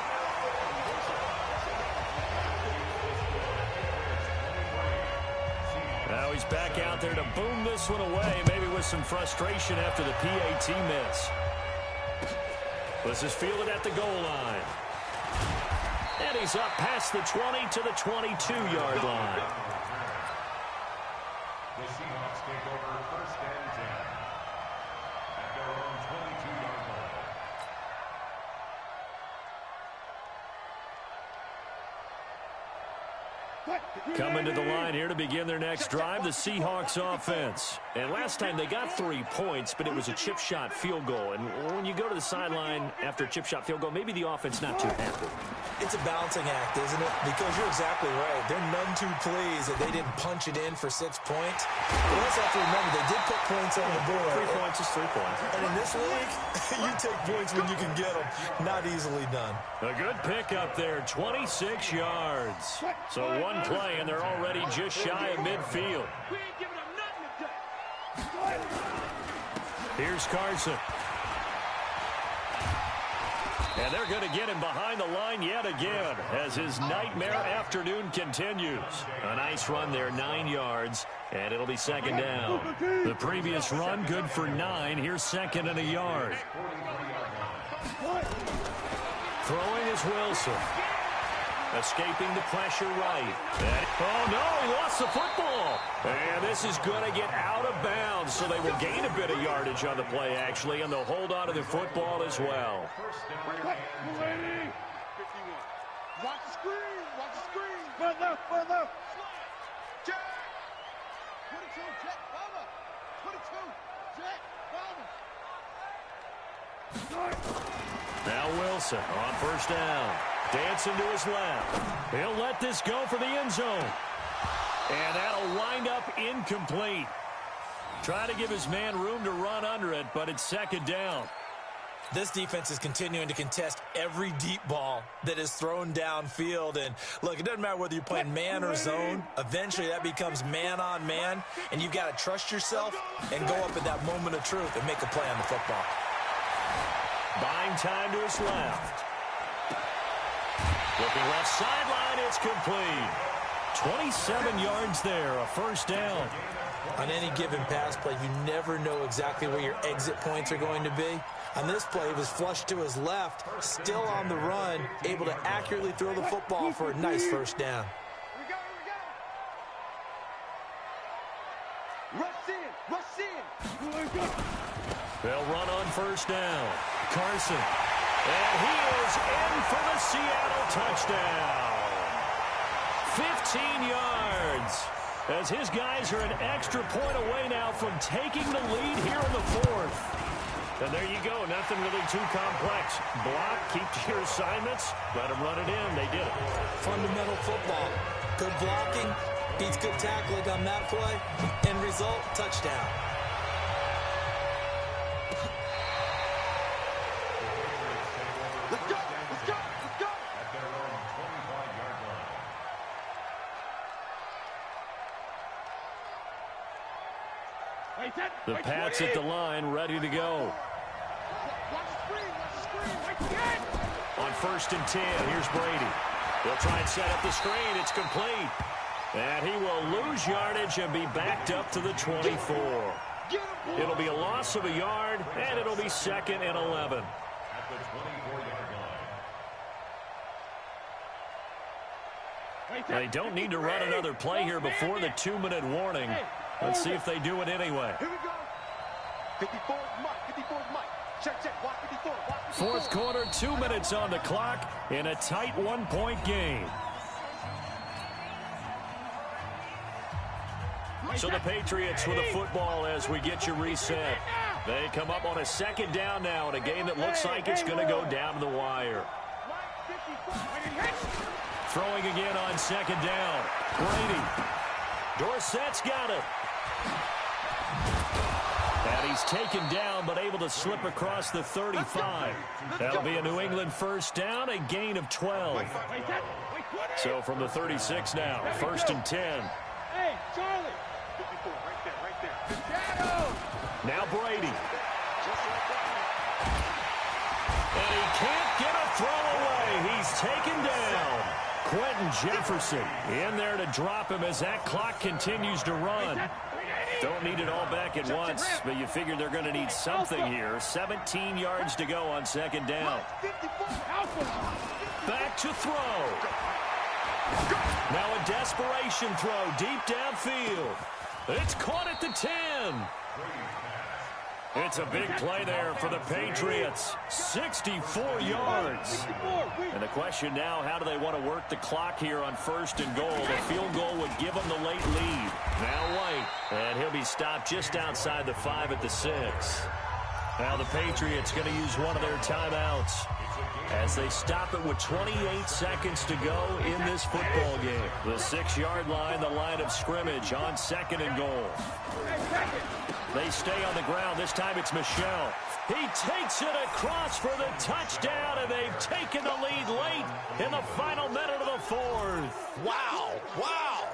Now he's back out there to boom this one away, maybe with some frustration after the PAT miss. This is fielded at the goal line. And he's up past the 20 to the 22-yard line. The Seahawks take over 1st and 10 at their own 22-yard line. Coming to the line here to begin their next drive, the Seahawks offense. And last time they got 3 points, but it was a chip shot field goal. And when you go to the sideline after a chip shot field goal, maybe the offense not too happy. It's a balancing act, isn't it? Because you're exactly right. They're none too pleased that they didn't punch it in for 6 points. You also have to remember they did put points on the board. 3 points is 3 points. And in this league, you take points when you can get them. Not easily done. A good pickup there, 26 yards. So one play, and they're already just shy of midfield. We ain't giving them nothing today. Here's Carson. And they're going to get him behind the line yet again as his nightmare afternoon continues. A nice run there, 9 yards, and it'll be second down. The previous run, good for 9. Here's second and a yard. Throwing is Wilson. Escaping the pressure right. Oh, no, he lost the football. And this is going to get out of bounds, so they will gain a bit of yardage on the play, actually, and they'll hold on to the football as well. Watch the screen. Watch the screen. Further, further. Check. 22, check, further. 22, check, further. Now Wilson on first down. Dancing to his left. He'll let this go for the end zone. And that'll wind up incomplete. Trying to give his man room to run under it, but it's second down. This defense is continuing to contest every deep ball that is thrown downfield. And, look, it doesn't matter whether you're playing man or zone. Eventually, that becomes man-on-man, and you've got to trust yourself and go up at that moment of truth and make a play on the football. Buying time to his left. Looking left sideline, it's complete. 27 yards there, a first down. On any given pass play, you never know exactly where your exit points are going to be. On this play, he was flushed to his left, still on the run, able to accurately throw the football for a nice first down. Rush in. They'll run on first down. Carson. And he is in for the Seattle touchdown. 15 yards. As his guys are an extra point away now from taking the lead here in the fourth. And there you go. Nothing really too complex. Block, keep to your assignments, let them run it in. They did it. Fundamental football. Good blocking, beats good tackling on that play. End result, touchdown. Let's go. Let's go. Let's go. At their own 25-yard line. The Pats at the line, ready to go. Watch the screen. Watch the screen. On first and 10, here's Brady. They'll try and set up the screen. It's complete. And he will lose yardage and be backed up to the 24. It'll be a loss of a yard, and it'll be second and 11. At the 24-yard line. They don't need to run another play here before the 2-minute warning. Let's see if they do it anyway. Here we go. 54 Mike. 54 Mike. Check. Watch 54. Watch 54. Fourth quarter, 2 minutes on the clock in a tight 1-point game. So the Patriots with the football as we get you reset. They come up on a second down now in a game that looks like it's going to go down to the wire. Throwing again on second down. Brady. Dorsett's got it. And he's taken down but able to slip across the 35. That'll be a New England first down, a gain of 12. So from the 36 now, first and 10. Hey, Charlie. 54 right there. Now Brady. And he can't get a throw away. He's taken down. Quentin Jefferson in there to drop him as that clock continues to run. Don't need it all back at once, but you figure they're going to need something here. 17 yards to go on second down. Back to throw. Now a desperation throw deep downfield. It's caught at the 10. It's a big play there for the Patriots. 64 yards. And the question now, how do they want to work the clock here on 1st and goal? A field goal would give them the late lead. Now White, and he'll be stopped just outside the 5 at the 6. Now the Patriots going to use one of their timeouts as they stop it with 28 seconds to go in this football game. The 6-yard line, the line of scrimmage on 2nd and goal. They stay on the ground. This time it's Michel. He takes it across for the touchdown, and they've taken the lead late in the final minute of the 4th. Wow. Wow.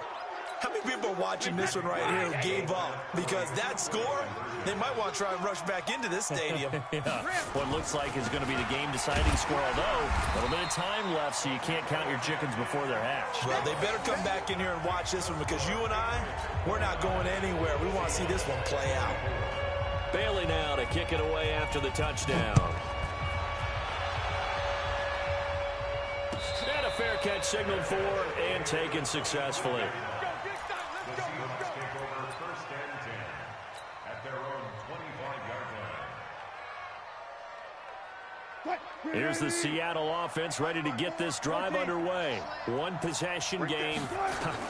How many people are watching this one right here who gave up? Because that score, they might want to try and rush back into this stadium. Yeah. What looks like is going to be the game-deciding score, although a little bit of time left, so you can't count your chickens before they're hatched. Well, they better come back in here and watch this one, because you and I, we're not going anywhere. We want to see this one play out. Bailey now to kick it away after the touchdown. And a fair catch signaled for and taken successfully. Here's the Seattle offense ready to get this drive underway. One possession game.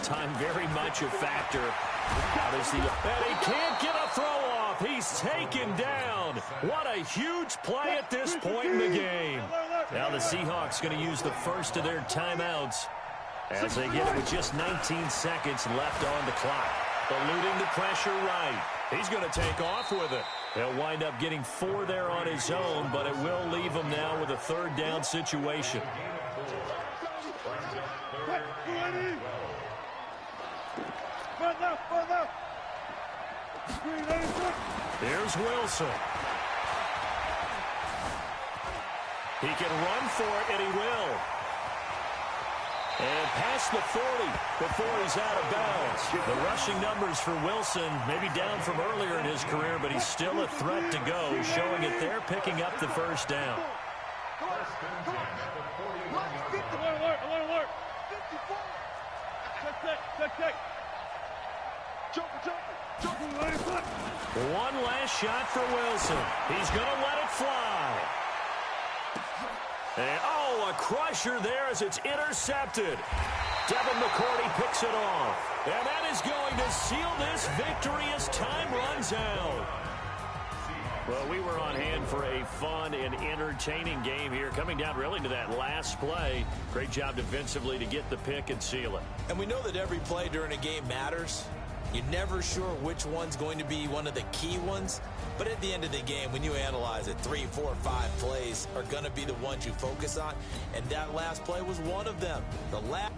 Time very much a factor. And he can't get a throw off. He's taken down. What a huge play at this point in the game. Now the Seahawks going to use the first of their timeouts as they get it with just 19 seconds left on the clock. Eluding the pressure right. He's going to take off with it. He'll wind up getting 4 there on his own, but it will leave him now with a 3rd down situation. Here's Wilson. He can run for it, and he will. And past the 40 before he's out of bounds. The rushing numbers for Wilson maybe down from earlier in his career, but he's still a threat to go, showing it there, picking up the 1st down. One last shot for Wilson. He's going to let it fly. And, a crusher there as it's intercepted. Devin McCourty picks it off. And that is going to seal this victory as time runs out. Well, we were on hand for a fun and entertaining game here, coming down really to that last play. Great job defensively to get the pick and seal it. And we know that every play during a game matters. You're never sure which one's going to be one of the key ones. But at the end of the game, when you analyze it, 3, 4, 5 plays are going to be the ones you focus on. And that last play was one of them. The last...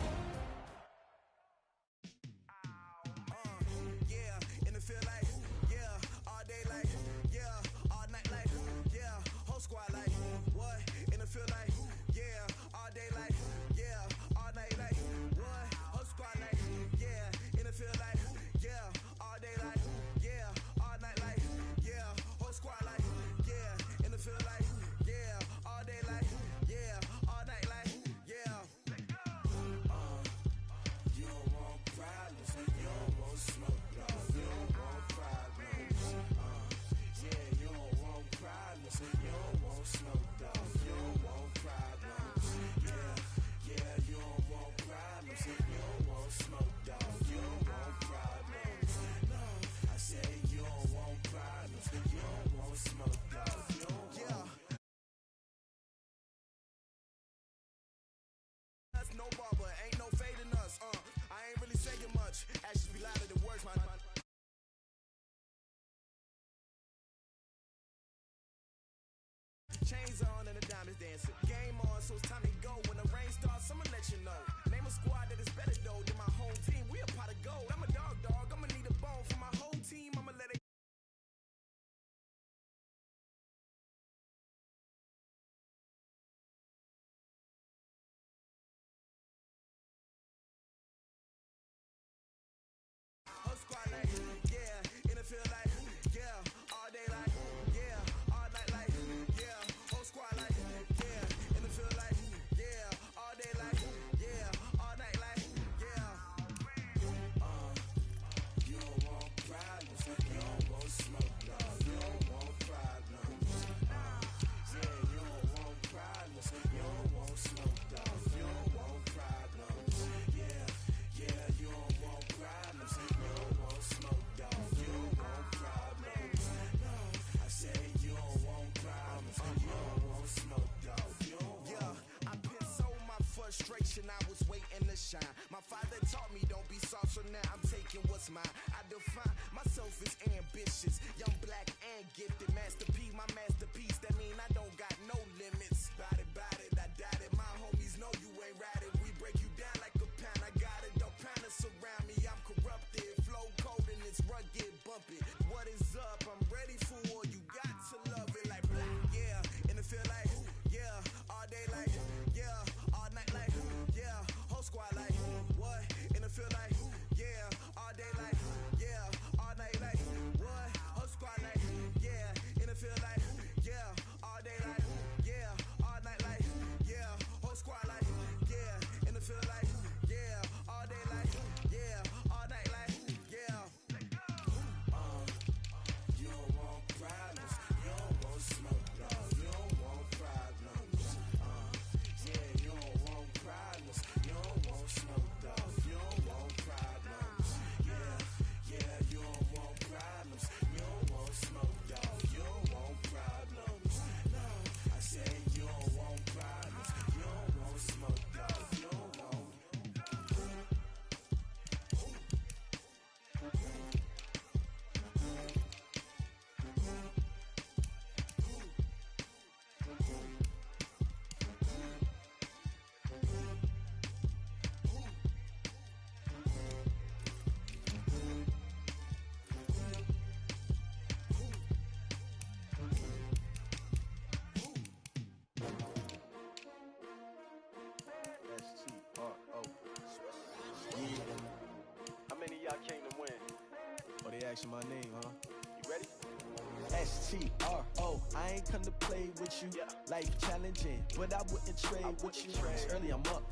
growth is ambitious. Young, black, and gifted. Master P, my masterpiece. That mean I don't got no limits. Bout it, I doubt it. My homies know you ain't ratted. We break you down like a pound. I got it, don't pound us around me. I'm corrupted. Flow cold and it's rugged, bumpy. What is up? I'm ready for all you got to love it like black, yeah. And it feel like, yeah. All day like, yeah. All night like, yeah. Whole squad like, what? And it feel like, yeah. All day like, yeah. All night like, what? Whole squad like, yeah. And it feel like, yeah. All day like, yeah. All night like, yeah. Whole squad like, yeah. And it feel like, yeah. All day like, yeah. All night like, yeah. You don't want problems. You don't want smoke, dog. You don't want problems. Yeah, you don't want problems. You don't want smoke, dog. You don't want problems. Yeah, you don't want problems. You don't want smoke, dog. You don't want problems. No, I said you don't want problems. You don't want smoke, dog. You don't want. S-T-R-O. How many of y'all came to win? Oh, they asking my name, huh? You ready? S-T-R-O. I ain't come to play with you. Life challenging, but I wouldn't trade with you. It's early, I'm up.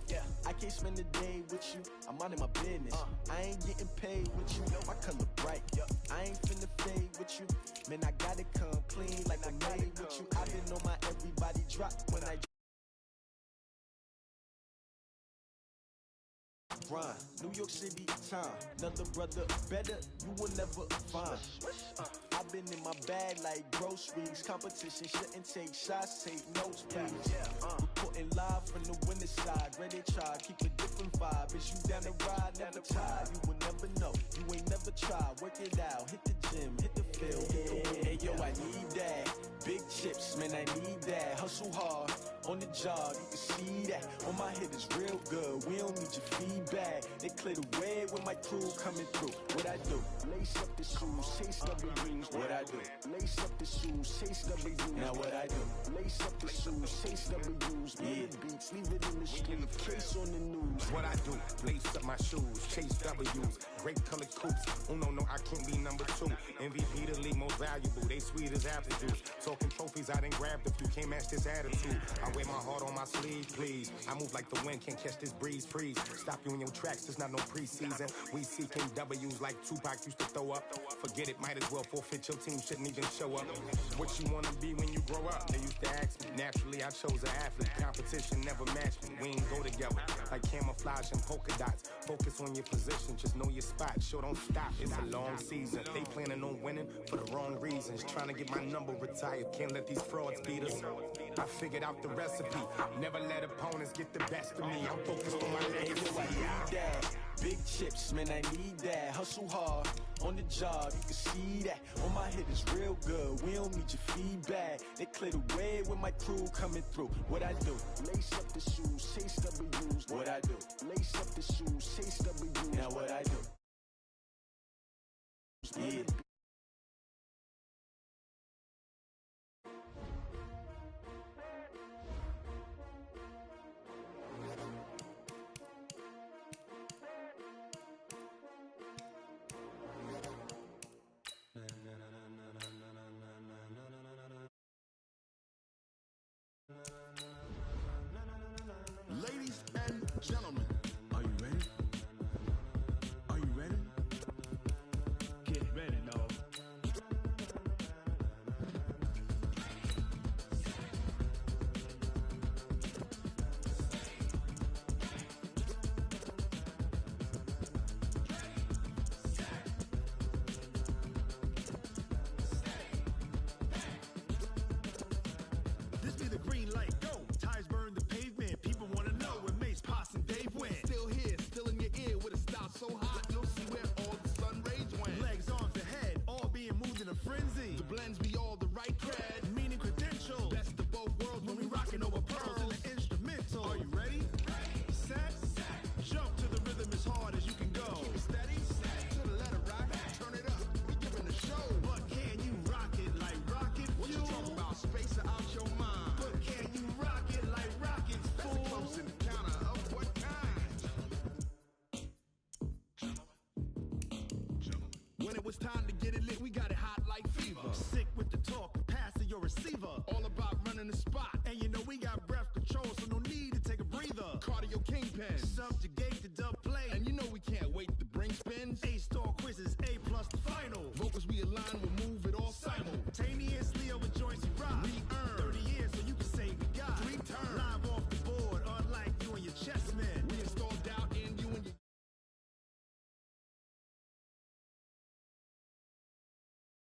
I can't spend the day with you. I'm minding my business. I ain't getting paid with you. My color bright. I ain't finna fade with you. Man, I gotta come clean like I made with you. I been on my everybody drop when I grind. New York City time. Another brother better, you will never find. I've been in my bag like groceries. Competition shouldn't take shots, take notes, please. Reporting live from the winning side. Ready to try, keep a different vibe. Is you down the ride, never tired. You will never know, you ain't never tried. Work it out, hit the gym, hit the field, hit the win. Hey yo, I need that. Big chips, man, I need that. Hustle hard, on the job, you can see that. On my hit is real good, we don't need your feedback. They clear the way when my crew coming through. What I do? Lace up the shoes, chase W's. What I do? Lace up the shoes, chase W's. Now what I do? Lace up the shoes, chase W's. Million beats, leave it in the street, case on the news. What I do? Lace up my shoes, chase W's. Great colored coops. Oh no, I can't be number 2. MVP the league most valuable. They sweet as apple juice. Talking trophies, I done grabbed a few. Can't match this attitude. I wear my heart on my sleeve, please. I move like the wind, can't catch this breeze, freeze. Stop you in your tracks, there's not no preseason. We seeking W's like Tupac used to throw up. Forget it, might as well forfeit. Your team shouldn't even show up. What you wanna be when you grow up? They used to ask me. Naturally, I chose an athlete. Competition never matched me. We ain't go together like camouflage and polka dots. Focus on your position, just know your spot. Sure, don't stop. It's a long season. They planning on winning for the wrong reasons. Trying to get my number retired. Can't let these frauds beat us. I figured out the recipe. Never let opponents get the best of me. I'm focused on my legacy. I need that. Big chips, man, I need that. Hustle hard, on the job, you can see that. On my hit is real good, we don't need your feedback. They clear the way when my crew coming through. What I do? Lace up the shoes, chase W's. What I do? Lace up the shoes, chase W's. Now what I do? Yeah. Ladies and gentlemen, are you ready? Are you ready? Get ready, dog. This be the green light, go. Tires burn the pavement. People want to know where Mace, Poss, and Dave went. Still here, still in your ear with a style so hot, you'll see where all the sun rays went. Legs, arms, and head, all When it was time to get it lit, we got it hot like fever. Sick with the talk, pass to your receiver. All about running the spot. And you know we got breath control, so no need to take a breather. Cardio kingpin. Subjugate the dub play. And you know we can't wait to bring spins. A-star quizzes, A+ the final. Vocals we align with